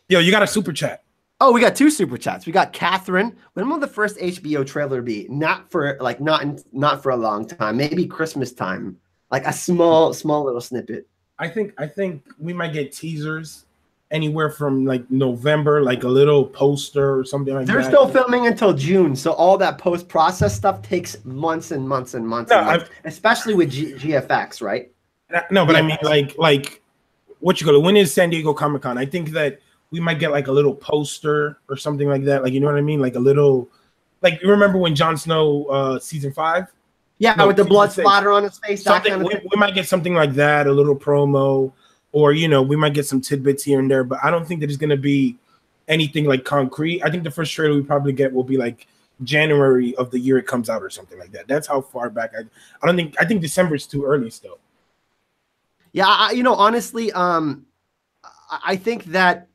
yo, you got a super chat. Oh, we got 2 super chats. We got Catherine. When will the first HBO trailer be? Not for a long time. Maybe Christmas time. Like a small little snippet. I think we might get teasers anywhere from like November, like a little poster or something like that. They're still filming until June, so all that post-process stuff takes months and months and months, especially with GFX, right? No, but I mean, like what you call it? When is San Diego Comic-Con? I think that we might get like a little poster or something like that. Like, you know what I mean? Like a little, like, you remember when Jon Snow season 5? Yeah, with the blood splatter on his face. We might get something like that, a little promo. Or, we might get some tidbits here and there, but I don't think that it's going to be anything like concrete. I think the first trailer we probably get will be like January of the year it comes out or something like that. That's how far back. I think December is too early still. Yeah, honestly, I think that,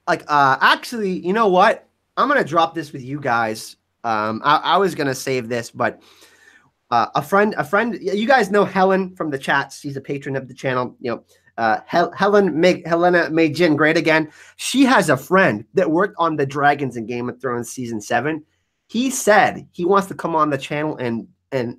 actually, you know what? I'm going to drop this with you guys. I was going to save this, but a friend, you guys know Helen from the chats. She's a patron of the channel, Helena made Jin great again. She has a friend that worked on the dragons in Game of Thrones season 7. He said he wants to come on the channel and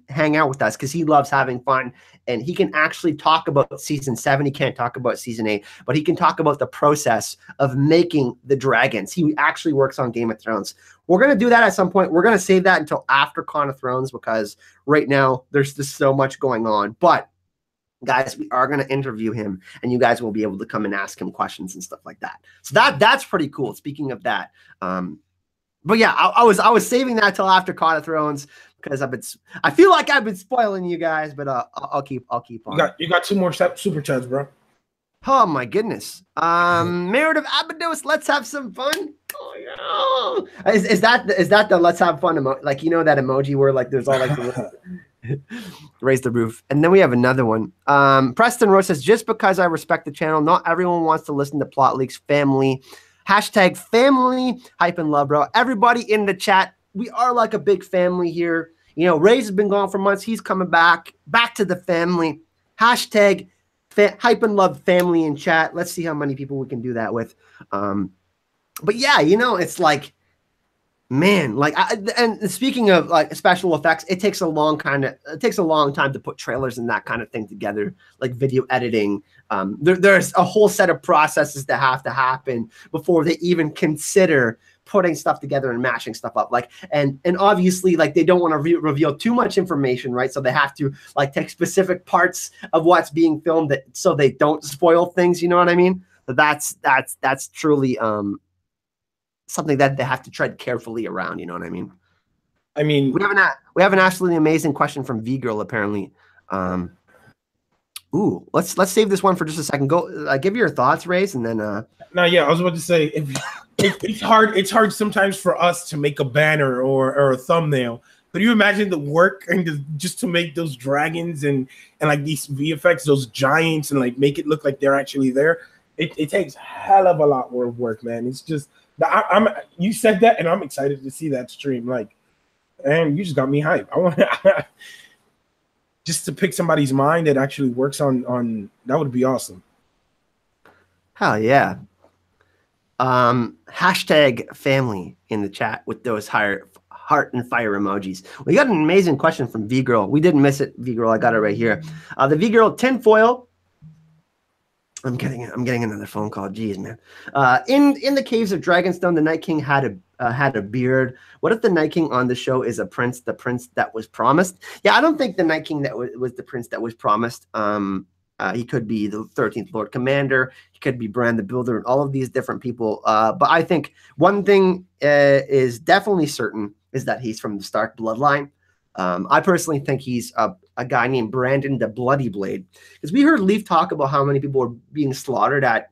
hang out with us because he loves having fun, and he can actually talk about season 7. He can't talk about season 8, but he can talk about the process of making the dragons. He actually works on Game of Thrones. We're going to do that at some point. We're going to save that until after Con of Thrones because right now there's just so much going on. But guys, we are going to interview him, and you guys will be able to come and ask him questions and stuff like that. So that's pretty cool. Speaking of that, but yeah, I was saving that till after Con of Thrones because I feel like I've been spoiling you guys, but I'll keep on. You got 2 more super chats, bro. Oh my goodness. Meredith Abados, let's have some fun. Oh yeah. Is that the let's have fun emoji? Like, that emoji where like there's all like the raise the roof. And then we have another one. Preston Rose says, just because I respect the channel, not everyone wants to listen to Plot Leaks. Family. Hashtag family. Hype and love, bro. Everybody in the chat, we are like a big family here. Rayz has been gone for months. He's coming back to the family. Hashtag hype and love family in chat. Let's see how many people we can do that with. But yeah, it's like, man, like, and speaking of like special effects, it takes a long time to put trailers and that kind of thing together, like video editing. There's a whole set of processes that have to happen before they even consider putting stuff together and mashing stuff up. Like, and obviously, like, they don't want to reveal too much information, right? So they have to like take specific parts of what's being filmed so they don't spoil things. You know what I mean? But that's truly something that they have to tread carefully around. You know what I mean? We have an absolutely amazing question from V Girl apparently. Ooh, let's save this one for just a second. Go give your thoughts, Rayz, and then. No, yeah, I was about to say it's hard. It's hard sometimes for us to make a banner or a thumbnail. But you imagine the work and just to make those dragons and like these VFX, those giants, and like make it look like they're actually there. It takes hell of a lot more work, man. It's just you said that, and I'm excited to see that stream. Like, and you just got me hyped. I want just to pick somebody's mind that actually works on that would be awesome. Hell yeah. Hashtag family in the chat with those heart and fire emojis. We got an amazing question from V Girl. We didn't miss it, V Girl. I got it right here. The V Girl tinfoil. I'm getting another phone call. Jeez, man. In the caves of Dragonstone, the Night King had a beard. What if the Night King on the show is a prince, the prince that was promised? Yeah, I don't think the Night King that was the prince that was promised. He could be the 13th Lord Commander. He could be Bran the Builder, and all of these different people. But I think one thing is definitely certain is that he's from the Stark bloodline. I personally think he's a guy named Brandon the Bloody Blade, because we heard Leaf talk about how many people were being slaughtered at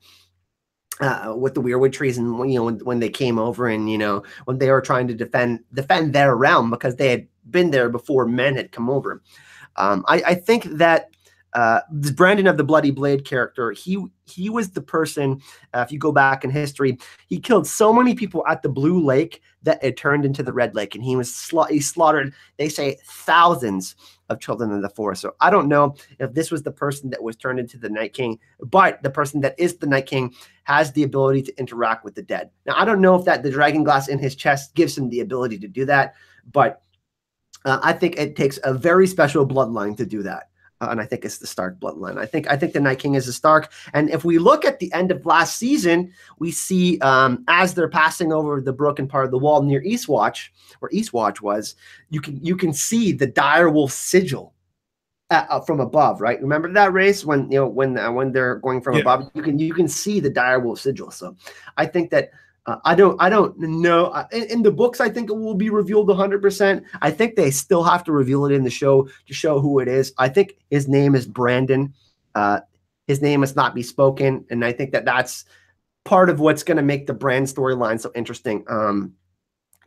with the Weirwood trees, and when they came over, and when they were trying to defend their realm because they had been there before men had come over. I think that this Brandon of the Bloody Blade character, he was the person, if you go back in history, he killed so many people at the Blue Lake that it turned into the Red Lake, and he slaughtered, they say, thousands of children of the forest. So I don't know if this was the person that was turned into the Night King, but the person that is the Night King has the ability to interact with the dead. Now, I don't know if the dragon glass in his chest gives him the ability to do that, but I think it takes a very special bloodline to do that. And I think it's the Stark bloodline. I think the Night King is a Stark. And if we look at the end of last season, we see as they're passing over the broken part of the wall near Eastwatch, where Eastwatch was, you can see the direwolf sigil from above, right? Remember that race when they're going from above, you can see the direwolf sigil. So I think that. I don't know. In the books, I think it will be revealed 100%. I think they still have to reveal it in the show to show who it is. I think his name is Brandon. His name must not be spoken, and I think that that's part of what's going to make the Bran storyline so interesting.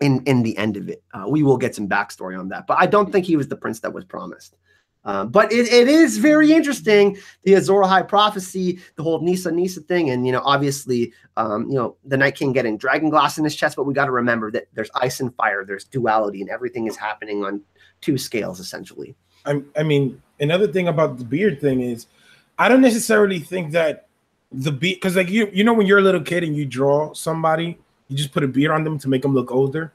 In the end of it, we will get some backstory on that, but I don't think he was the prince that was promised. But it is very interesting, the Azor Ahai prophecy, the whole Nisa thing, and obviously, the Night King getting dragon glass in his chest. But we got to remember that there's ice and fire, there's duality, and everything is happening on two scales essentially. I mean, another thing about the beard thing is, I don't necessarily think that the beard, because like when you're a little kid and you draw somebody, you just put a beard on them to make them look older.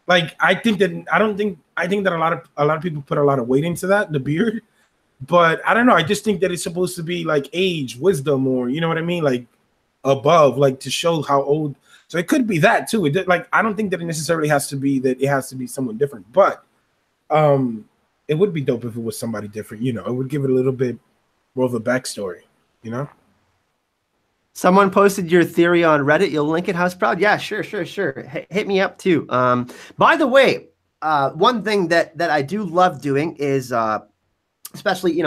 Like I think that a lot of people put a lot of weight into that, the beard, but I don't know. I just think that it's supposed to be like age, wisdom, or you know what I mean, like above, like to show how old. So it could be that too. Like I don't think that it necessarily has to be that it has to be someone different, but it would be dope if it was somebody different. It would give it a little bit more of a backstory. Someone posted your theory on Reddit. You'll link it, House Proud? Yeah, sure. Hit me up too. By the way, one thing that I do love doing is, especially,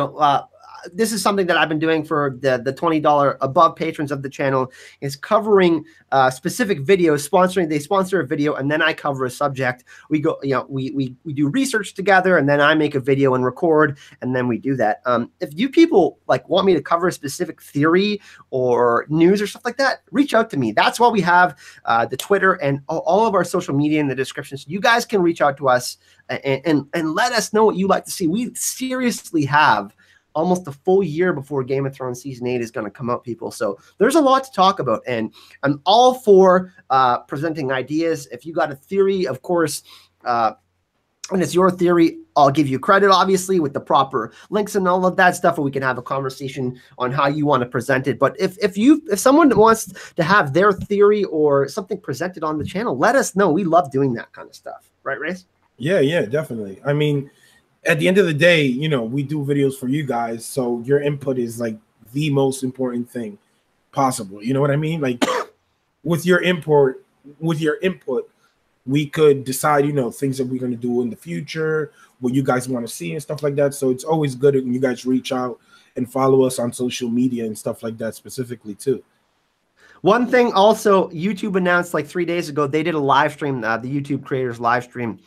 this is something that I've been doing for the $20 above patrons of the channel, is covering specific videos, they sponsor a video, and then I cover a subject. We go, we do research together, and then I make a video and record, and then we do that. If you people want me to cover a specific theory or news or stuff like that, reach out to me. That's why we have the Twitter and all of our social media in the description. So you guys can reach out to us and let us know what you like to see. We seriously have almost a full year before Game of Thrones season 8 is going to come out, people. So there's a lot to talk about, and I'm all for presenting ideas. If you got a theory, of course, and it's your theory, I'll give you credit, obviously, with the proper links and all of that stuff, and we can have a conversation on how you want to present it. But if someone wants to have their theory or something presented on the channel, let us know. We love doing that kind of stuff. Right, Rayz? Yeah, definitely. I mean, at the end of the day, we do videos for you guys, so your input is like the most important thing possible. You know what I mean? Like with your input, we could decide, things that we're going to do in the future, what you guys want to see and stuff like that. So it's always good when you guys reach out and follow us on social media and stuff like that specifically too. One thing also, YouTube announced like 3 days ago, they did a live stream, the YouTube creators live stream.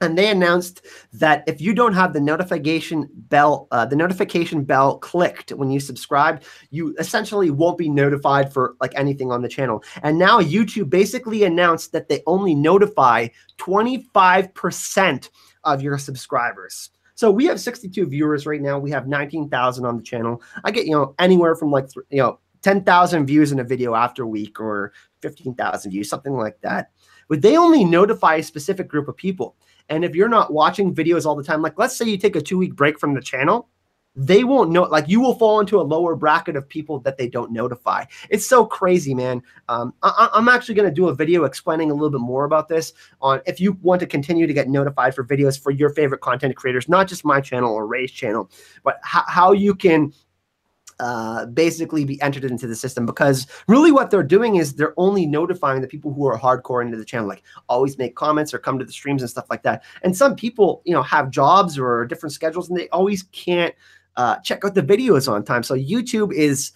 And they announced that if you don't have the notification bell clicked when you subscribe, you essentially won't be notified for anything on the channel. And now YouTube basically announced that they only notify 25% of your subscribers. So we have 62 viewers right now. We have 19,000 on the channel. I get anywhere from 10,000 views in a video after a week, or 15,000 views, something like that. But they only notify a specific group of people. And if you're not watching videos all the time, let's say you take a 2-week break from the channel, they won't know, like you will fall into a lower bracket of people that they don't notify. It's so crazy, man. I'm actually going to do a video explaining a little bit more about this on if you want to continue to get notified for videos for your favorite content creators, not just my channel or Ray's channel, but how you can basically be entered into the system, because really what they're doing is they're only notifying the people who are hardcore into the channel, like always make comments or come to the streams and stuff like that. And some people, you know, have jobs or different schedules and they always can't check out the videos on time. So YouTube is,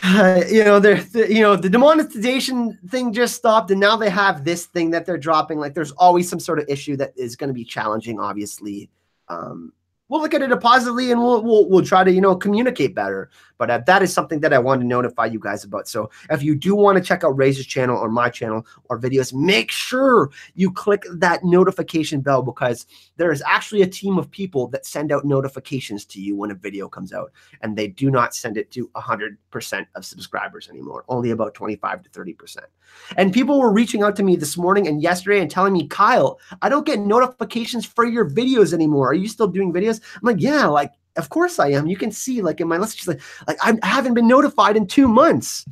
you know, the demonetization thing just stopped, and now they have this thing that they're dropping. Like there's always some sort of issue that is going to be challenging, obviously. We'll look at it positively and we'll try to, you know, communicate better. But that is something that I want to notify you guys about. So if you do want to check out Ray's channel or my channel or videos, make sure you click that notification bell, because there is actually a team of people that send out notifications to you when a video comes out, and they do not send it to 100% of subscribers anymore, only about 25 to 30%. And people were reaching out to me this morning and yesterday and telling me, Kyle, I don't get notifications for your videos anymore. Are you still doing videos? I'm like, yeah, like, of course I am. You can see like in my list, she's like I haven't been notified in 2 months.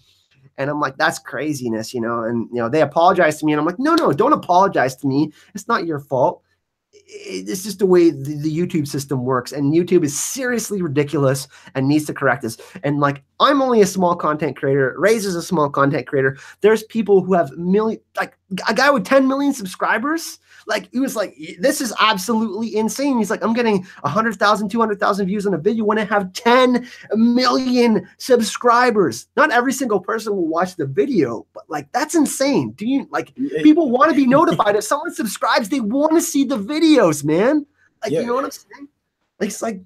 And I'm like, that's craziness, you know? And, you know, they apologize to me and I'm like, no, don't apologize to me. It's not your fault. It's just the way the YouTube system works, and YouTube is seriously ridiculous and needs to correct this. And like, I'm only a small content creator. Rayz is a small content creator. There's people who have like a guy with 10 million subscribers. Like he was like, this is absolutely insane. He's like, I'm getting 100,000, 200,000 views on a video when I have 10 million subscribers. Not every single person will watch the video, but like, that's insane. Do you like, people want to be notified if someone subscribes, they want to see the videos, man. Like, you know what I'm saying? Like, it's like,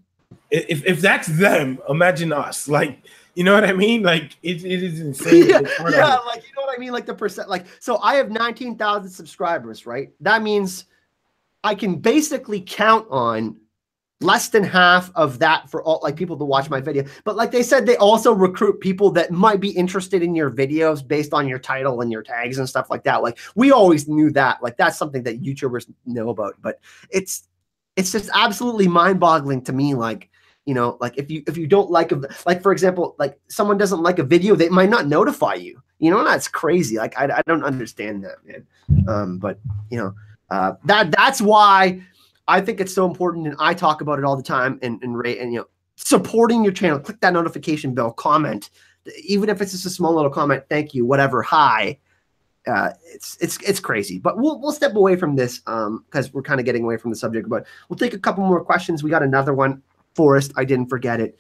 if that's them, imagine us. Like, you know what I mean? Like it is insane. Yeah, like, you know what I mean? Like the percent, like, so I have 19,000 subscribers, right? That means I can basically count on less than half of that for all like people to watch my video. But like they said, they also recruit people that might be interested in your videos based on your title and your tags and stuff like that. Like we always knew that. Like that's something that YouTubers know about. But it's just absolutely mind-boggling to me. Like, you know, like if you don't like like, for example, like someone doesn't like a video, they might not notify you. You know, that's crazy. Like I don't understand that, man. But you know, that's why I think it's so important, and I talk about it all the time. And Ray, and you know, supporting your channel, click that notification bell, comment, even if it's just a small little comment, thank you, whatever, hi. It's crazy, but we'll step away from this because we're kind of getting away from the subject. But we'll take a couple more questions. We got another one. Forrest, I didn't forget it.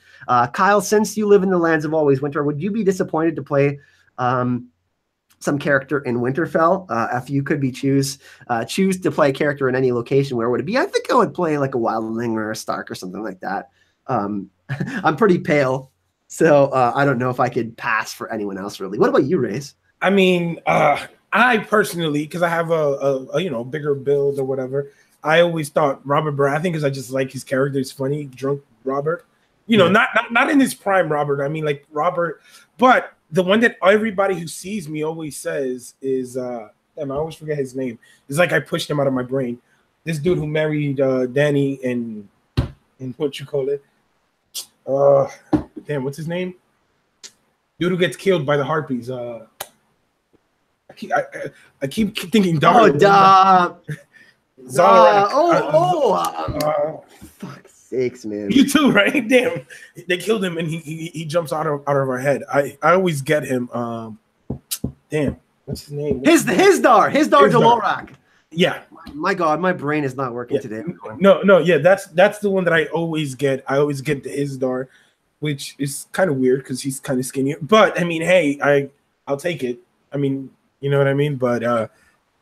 Kyle, since you live in the lands of always winter, would you be disappointed to play some character in Winterfell? If you could choose to play a character in any location, where would it be? I think I would play like a wildling or a Stark or something like that. I'm pretty pale, so I don't know if I could pass for anyone else really. What about you, Rayz? I mean, I personally, because I have a you know, bigger build or whatever, I always thought Robert Baratheon, I think, because I just like his character. He's funny, drunk Robert. You know, not in his prime Robert. I mean, like Robert, but the one that everybody who sees me always says is, damn, I always forget his name. It's like I pushed him out of my brain. This dude who married Danny and what you call it? Damn, what's his name? Dude who gets killed by the harpies. I keep thinking Daryl. Fuck's sakes, man. You too, right? Damn, they killed him and he jumps out of our head. I always get him. Damn, what's his name? His Dar Dolorak. Yeah. My God, my brain is not working today. No, yeah, that's the one that I always get. I always get the Isdar, which is kind of weird because he's kind of skinny. But I mean, hey, I'll take it. I mean, you know what I mean? But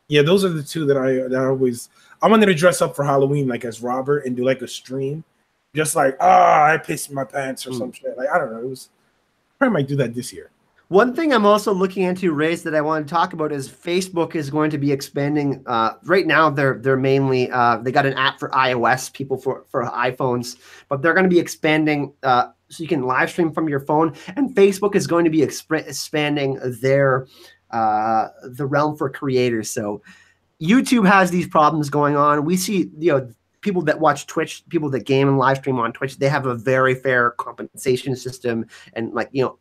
yeah, those are the two that I always. I wanted to dress up for Halloween like as Robert and do like a stream, just like I pissed my pants or some shit. Like I don't know. It was probably might do that this year. One thing I'm also looking into, Rayz, that I want to talk about is Facebook is going to be expanding. Right now, they're mainly they got an app for iOS, people for iPhones, but they're going to be expanding so you can live stream from your phone. And Facebook is going to be expanding their the realm for creators. So YouTube has these problems going on. We see, you know, people that watch Twitch, people that game and live stream on Twitch, they have a very fair compensation system, and like, you know,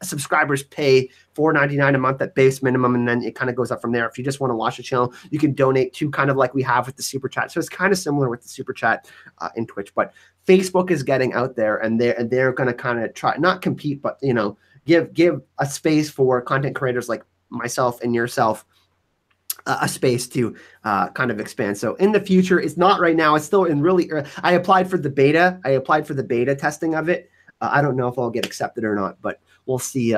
subscribers pay $4.99 a month at base minimum, and then it kind of goes up from there. If you just want to watch the channel, you can donate to kind of like we have with the super chat. So it's kind of similar with the super chat in Twitch, but Facebook is getting out there, and they're going to kind of try not compete, but you know, give a space for content creators like myself and yourself, a space to kind of expand. So in the future, it's not right now. It's still in really. I applied for the beta. I applied for the beta testing of it. I don't know if I'll get accepted or not, but we'll see.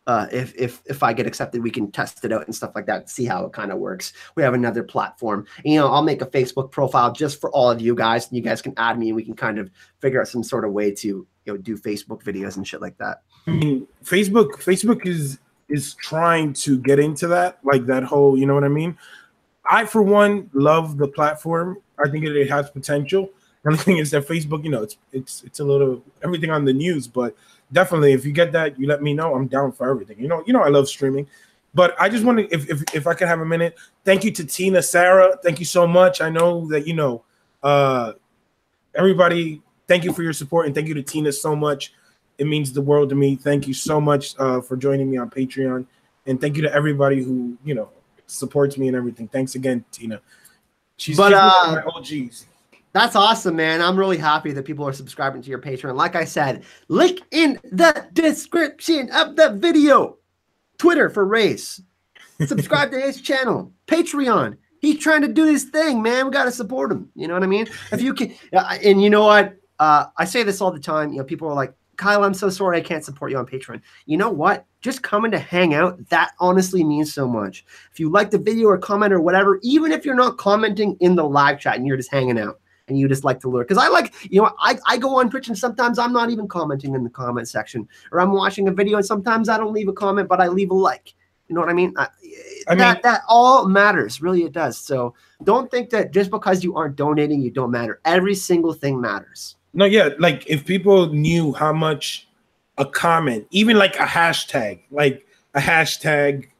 If I get accepted, we can test it out and stuff like that. See how it kind of works. We have another platform. And, you know, I'll make a Facebook profile just for all of you guys, and you guys can add me, and we can kind of figure out some sort of way to, you know, do Facebook videos and shit like that. I mean, Facebook is trying to get into that, like that whole, you know what I mean? I, for one, love the platform. I think it has potential. The only thing is that Facebook, you know, it's a little everything on the news, but definitely if you get that, you let me know. I'm down for everything. You know, I love streaming. But I just want to, if I could have a minute, thank you to Tina, Sarah. Thank you so much. I know that, you know, everybody, thank you for your support, and thank you to Tina so much. It means the world to me. Thank you so much for joining me on Patreon. And thank you to everybody who, you know, supports me and everything. Thanks again, Tina. She's one of my OGs. That's awesome, man. I'm really happy that people are subscribing to your Patreon. Like I said, link in the description of the video. Twitter for Rayz. Subscribe to his channel. Patreon. He's trying to do his thing, man. We got to support him. You know what I mean? If you can, and you know what? I say this all the time. You know, people are like, Kyle, I'm so sorry I can't support you on Patreon. You know what? Just coming to hang out, that honestly means so much. If you like the video or comment or whatever, even if you're not commenting in the live chat and you're just hanging out and you just like to lurk. Because I like, you know, I go on Twitch and sometimes I'm not even commenting in the comment section, or I'm watching a video and sometimes I don't leave a comment, but I leave a like. You know what I mean? That all matters. Really, it does. So don't think that just because you aren't donating, you don't matter. Every single thing matters. No, yeah, like if people knew how much a comment, even like a hashtag,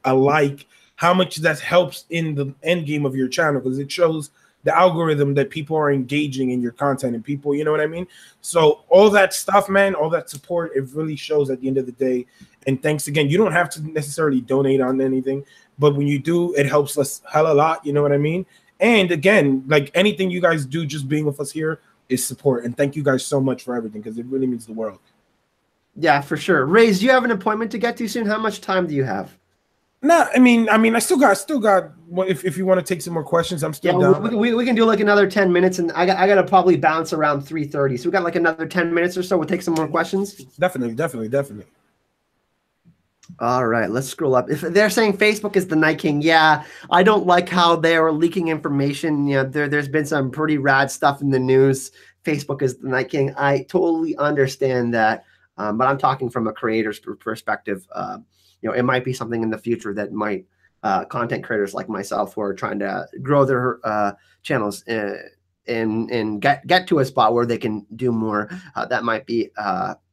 a like, how much that helps in the end game of your channel, because it shows the algorithm that people are engaging in your content and people, you know what I mean? So all that stuff, man, all that support, it really shows at the end of the day. And thanks again. You don't have to necessarily donate on anything, but when you do, it helps us hell a lot, you know what I mean? And again, like anything you guys do, just being with us here is support, and thank you guys so much for everything, because it really means the world. Yeah, for sure. Rayz, do you have an appointment to get to soon? How much time do you have? No, I mean, I still got. Well, if you want to take some more questions, I'm still down. We can do like another 10 minutes, and I got to probably bounce around 3:30. So we got like another 10 minutes or so. We'll take some more questions. Definitely. All right, let's scroll up. If they're saying Facebook is the Night King, yeah, I don't like how they are leaking information. You know, there's been some pretty rad stuff in the news. Facebook is the Night King. I totally understand that, but I'm talking from a creator's perspective. You know, it might be something in the future that might content creators like myself who are trying to grow their channels and get to a spot where they can do more. That might be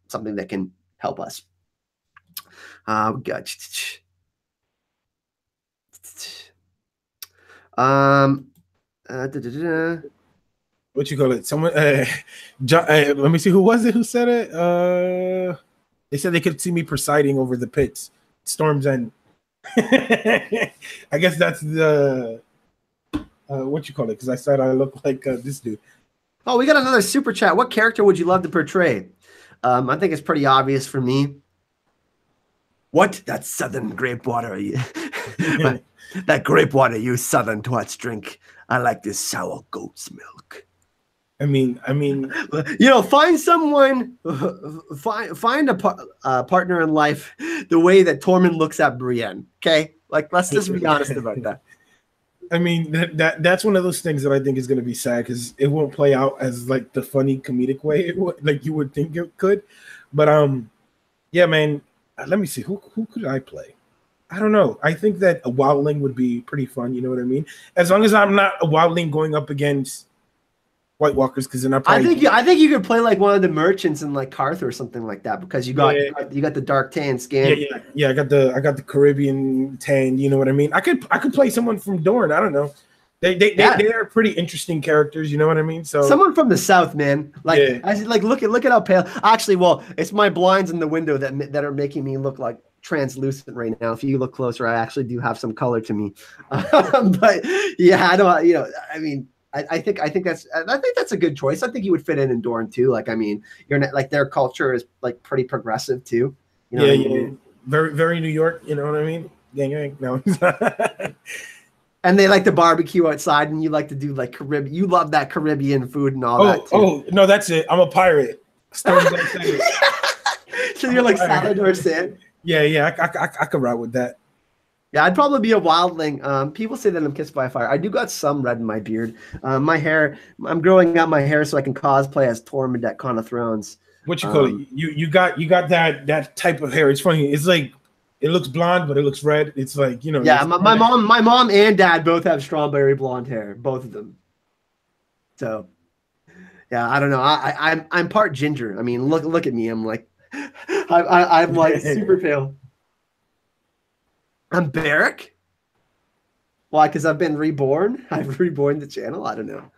something that can help us. What you call it? Someone, John, let me see, who was it who said it? They said they could see me presiding over the pits, Storm's End. I guess that's the what you call it, because I said I look like this dude. Oh, we got another super chat. What character would you love to portray? I think it's pretty obvious for me. What? That southern grape water. That grape water you southern twats drink. I like this sour goat's milk. I mean, you know, find someone, find a partner in life the way that Tormund looks at Brienne. Okay, like let's just be honest about that. I mean, that's one of those things that I think is going to be sad, because it won't play out as like the funny comedic way it would, like you would think it could. But yeah, man. Let me see, who could I play? I don't know. I think that a wildling would be pretty fun. You know what I mean? As long as I'm not a wildling going up against White Walkers, because then I think you could play like one of the merchants in like Carth or something like that, because you got the dark tan skin. Yeah. I got the Caribbean tan. You know what I mean? I could play someone from Dorne. I don't know. They are pretty interesting characters. You know what I mean? So someone from the South, man. Like, yeah. I said, like, look at how pale. Actually, well, it's my blinds in the window that are making me look like translucent right now. If you look closer, I actually do have some color to me. But yeah, I don't. You know, I mean, I think that's a good choice. I think you would fit in Dorne too. Like, I mean, you're not like their culture is like pretty progressive too. You know yeah, what I mean? yeah, very very New York. You know what I mean? Gang. No. And they like to barbecue outside, and you like to do like Caribbean. You love that Caribbean food and all that too. Oh no, that's it. I'm a pirate. So you're like Salvador San. Yeah. I could ride with that. Yeah, I'd probably be a wildling. People say that I'm kissed by fire. I do got some red in my beard. My hair, I'm growing out my hair so I can cosplay as Tormund at Con of Thrones. What you call it? You got that type of hair. It's funny. It's like it looks blonde, but it looks red. It's like, you know. Yeah, my mom and dad both have strawberry blonde hair, both of them. So, yeah, I don't know. I'm part ginger. I mean, look at me. I'm like, I'm like super pale. I'm Barrack. Why? Because I've been reborn. I've reborn the channel. I don't know.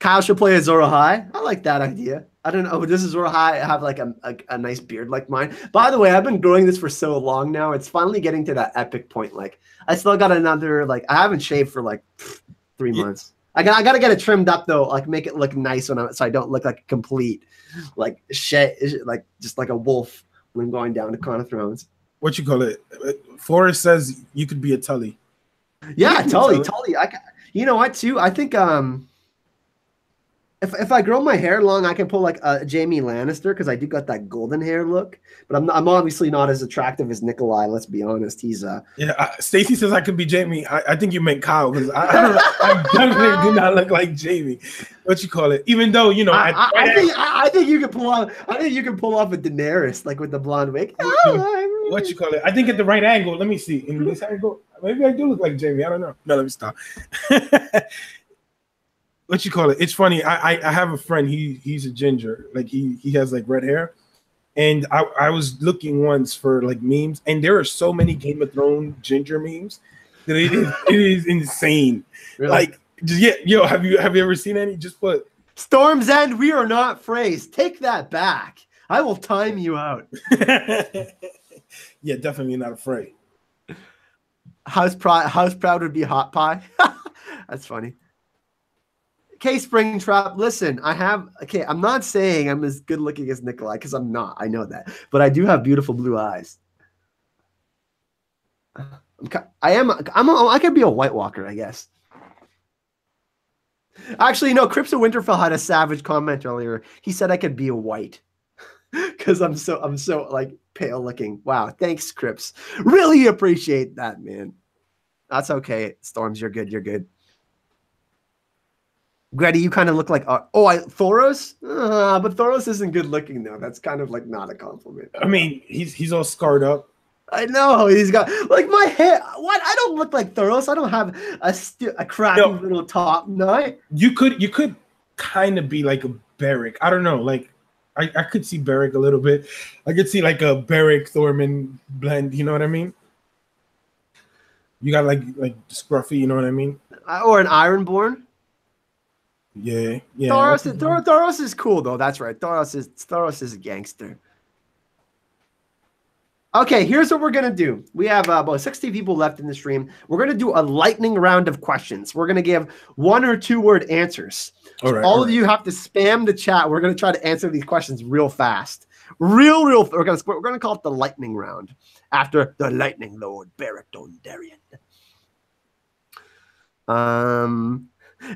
Kyle should play Azor Ahai. I like that idea. I don't know. Does Azor Ahai have like a nice beard like mine? By the way, I've been growing this for so long now. It's finally getting to that epic point. Like, I still got another, like, I haven't shaved for like 3 months. I got to get it trimmed up though, like make it look nice so I don't look like a complete, like shit, like just like a wolf when I'm going down to Con of Thrones. What you call it? Forrest says you could be a Tully. Yeah, Tully. You know what too? I think if I grow my hair long, I can pull like a Jaime Lannister because I do got that golden hair look. But I'm obviously not as attractive as Nikolai. Let's be honest. He's Stacy says I could be Jaime. I think you meant Kyle because I don't know. I definitely do not look like Jaime. What you call it? Even though you know, I think you can pull off. I think you can pull off a Daenerys like with the blonde wig. What you call it? I think at the right angle. Let me see. In this angle, maybe I do look like Jaime. I don't know. No, let me stop. What you call it? It's funny. I have a friend. He's a ginger. Like he has like red hair, and I was looking once for like memes, and there are so many Game of Thrones ginger memes that it is insane. Really? Like, yo, have you ever seen any? Just put Storm's End. We are not phrased. Take that back. I will time you out. Yeah, definitely not afraid. House proud would be hot pie. That's funny. Okay, Springtrap, listen, I'm not saying I'm as good looking as Nikolai because I'm not. I know that. But I do have beautiful blue eyes. I could be a White Walker, I guess. Actually, no, Crips of Winterfell had a savage comment earlier. He said I could be a white. Because I'm so like pale looking. Wow, thanks, Crips. Really appreciate that, man. That's okay. Storms, you're good. You're good. Greta, you kind of look like Thoros, but Thoros isn't good looking though. That's kind of like not a compliment. I mean, he's all scarred up. I know he's got like my hair. What? I don't look like Thoros. I don't have a crappy little top knot. You could kind of be like a Beric. I don't know. Like I could see Beric a little bit. I could see like a Beric Thorman blend. You know what I mean? You got like scruffy. You know what I mean? Or an Ironborn. Yeah. Thoros is cool though. That's right. Thoros is a gangster. Okay, here's what we're gonna do. We have about 60 people left in the stream. We're gonna do a lightning round of questions. We're gonna give 1 or 2 word answers. All of you have to spam the chat. We're gonna try to answer these questions real fast. Real. We're gonna call it the lightning round after the lightning lord Beric Dondarrion.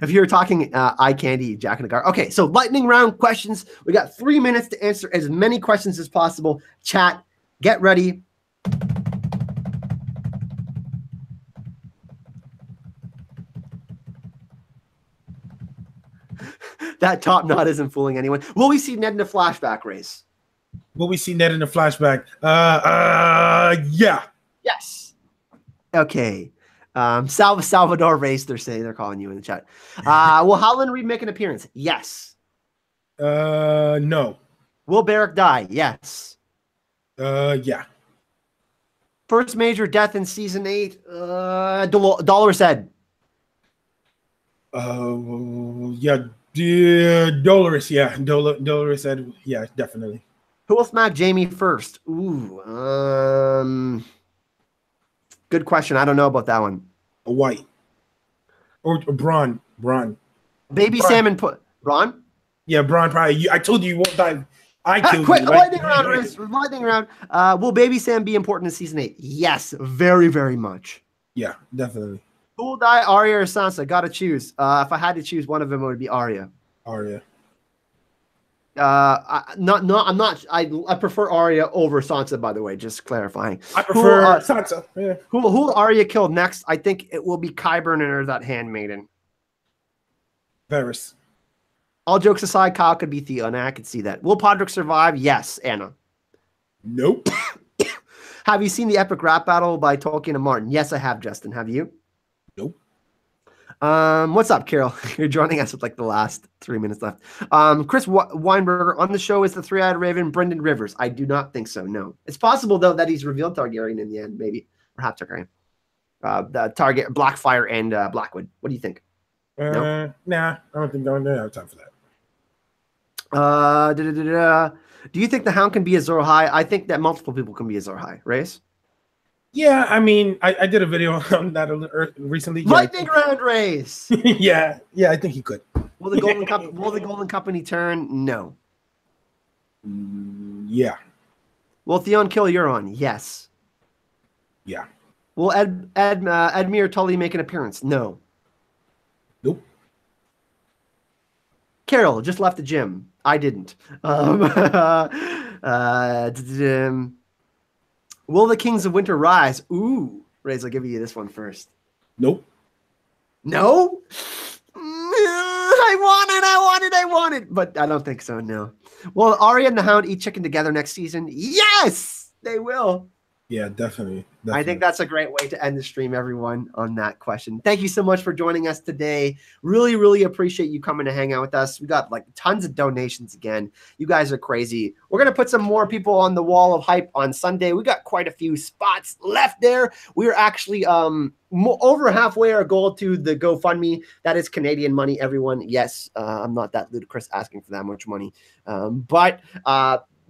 If you're talking eye candy, Jack in the Gar. Okay, so lightning round questions. We got 3 minutes to answer as many questions as possible. Chat, get ready. That top knot isn't fooling anyone. Will we see Ned in a flashback race? Will we see Ned in a flashback? Yeah. Yes. Okay. Salvador Rayz, they're calling you in the chat. Will Howland Reed make an appearance? Yes. No. Will Beric die? Yes. Yeah. First major death in season 8. Dolores Head. Yeah, Dolores. Yeah, Dolores said, yeah, definitely. Who will smack Jaime first? Ooh, good question. I don't know about that one. A white or Braun. Baby Braun. Salmon put Ron. Yeah, Braun. Probably. I told you won't die. I Ha, killed quick, you. lightning round, Riz. Lightning round. Will Baby Sam be important in season 8? Yes, very, very much. Yeah, definitely. Who will die, Arya or Sansa? Gotta choose. If I had to choose one of them, it would be Arya. Arya. I prefer Arya over Sansa, by the way, just clarifying. I prefer Sansa. Yeah. Who will Arya kill next? I think it will be Qyburn or that handmaiden. Varys. All jokes aside, Kyle could be Theon. I could see that. Will Podrick survive? Yes, Anna. Nope. Have you seen the epic rap battle by Tolkien and Martin? Yes, I have, Justin. Have you? Nope. What's up, Carol? You're joining us with like the last 3 minutes left. Chris Weinberger on the show is the three-eyed raven, Brendan Rivers. I do not think so. No, it's possible though that he's revealed Targaryen in the end, maybe, or half Targaryen. The Target, Blackfire, and Blackwood. What do you think? No? Nah, I don't have time for that. Do you think the Hound can be Azor High? I think that multiple people can be Azor High. Rayz? Yeah, I mean, I did a video on that recently. Lightning round, Rayz. yeah, I think he could. Will the Golden Company turn? No. Yeah. Will Theon kill Euron? Yes. Yeah. Will Edmure Tully make an appearance? No. Nope. Carol just left the gym. I didn't. Will the Kings of Winter rise? Ooh, Rayz, I'll give you this one first. Nope. No? I want it, but I don't think so, no. Will Arya and the Hound eat chicken together next season? Yes, they will. Yeah, definitely. I think that's a great way to end the stream, everyone, on that question. Thank you so much for joining us today. Really, really appreciate you coming to hang out with us. We got like tons of donations again. You guys are crazy. We're going to put some more people on the wall of hype on Sunday. We got quite a few spots left there. We're actually over halfway our goal to the GoFundMe. That is Canadian money, everyone. Yes, I'm not that ludicrous asking for that much money. But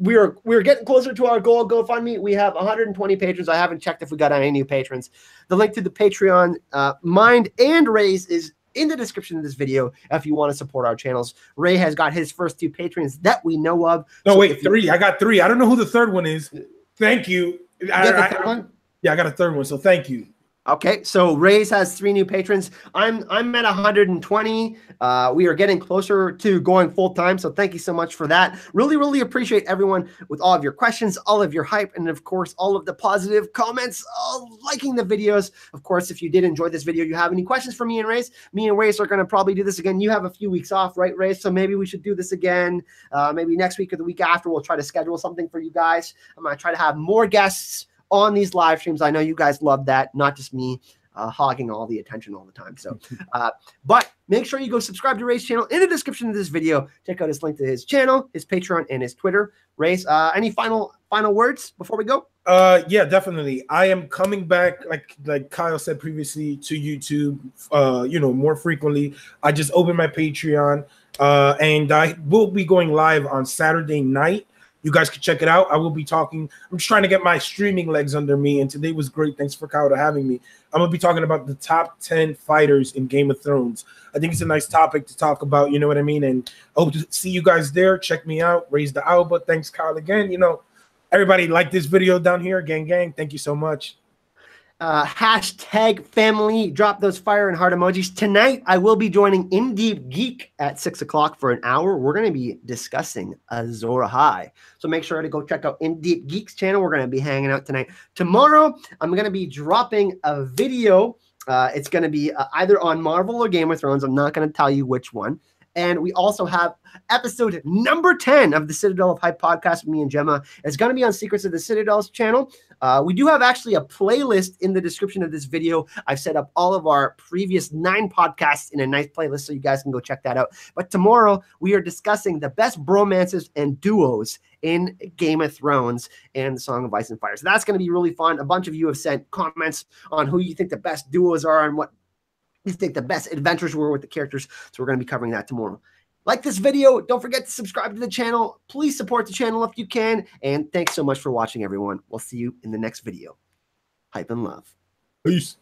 we're getting closer to our goal. GoFundMe. We have 120 patrons. I haven't checked if we got any new patrons. The link to the Patreon, Mind and Ray's is in the description of this video if you want to support our channels. Ray has got his first 2 patrons that we know of. No, wait, 3. I got 3. I don't know who the third one is. Thank you. The third one? Yeah, I got a third one. So thank you. Okay, so Ray's has 3 new patrons. I'm at 120. We are getting closer to going full time, so thank you so much for that. Really, really appreciate everyone with all of your questions, all of your hype, and of course, all of the positive comments, liking the videos. Of course, if you did enjoy this video, you have any questions for me and Ray's are going to probably do this again. You have a few weeks off, right, Ray's? So maybe we should do this again. Maybe next week or the week after, we'll try to schedule something for you guys. I'm going to try to have more guests on these live streams. I know you guys love that, not just me hogging all the attention all the time. So, but make sure you go subscribe to Ray's channel in the description of this video. Check out his link to his channel, his Patreon, and his Twitter. Ray's, any final words before we go? Yeah, definitely. I am coming back, like Kyle said previously, to YouTube, more frequently. I just opened my Patreon, and I will be going live on Saturday night. You guys can check it out. I will be talking. I'm just trying to get my streaming legs under me, and today was great. Thanks for Kyle to having me. I'm going to be talking about the top 10 fighters in Game of Thrones. I think it's a nice topic to talk about, you know what I mean? And I hope to see you guys there. Check me out. Rayz de Alba. Thanks, Kyle, again. Everybody like this video down here. Gang. Thank you so much. Hashtag family, drop those fire and heart emojis. Tonight, I will be joining In Deep Geek at 6 o'clock for an hour. We're going to be discussing Azor Ahai. So make sure to go check out In Deep Geek's channel. We're going to be hanging out tonight. Tomorrow, I'm going to be dropping a video. It's going to be either on Marvel or Game of Thrones. I'm not going to tell you which one. And we also have episode number 10 of the Citadel of Hype podcast with me and Gemma. It's going to be on Secrets of the Citadel's channel. We do have actually a playlist in the description of this video. I've set up all of our previous 9 podcasts in a nice playlist, so you guys can go check that out. But tomorrow, we are discussing the best bromances and duos in Game of Thrones and the Song of Ice and Fire. So that's going to be really fun. A bunch of you have sent comments on who you think the best duos are and what you think the best adventures were with the characters. So we're going to be covering that tomorrow. Like this video. Don't forget to subscribe to the channel. Please support the channel if you can. And thanks so much for watching, everyone. We'll see you in the next video. Hype and love. Peace.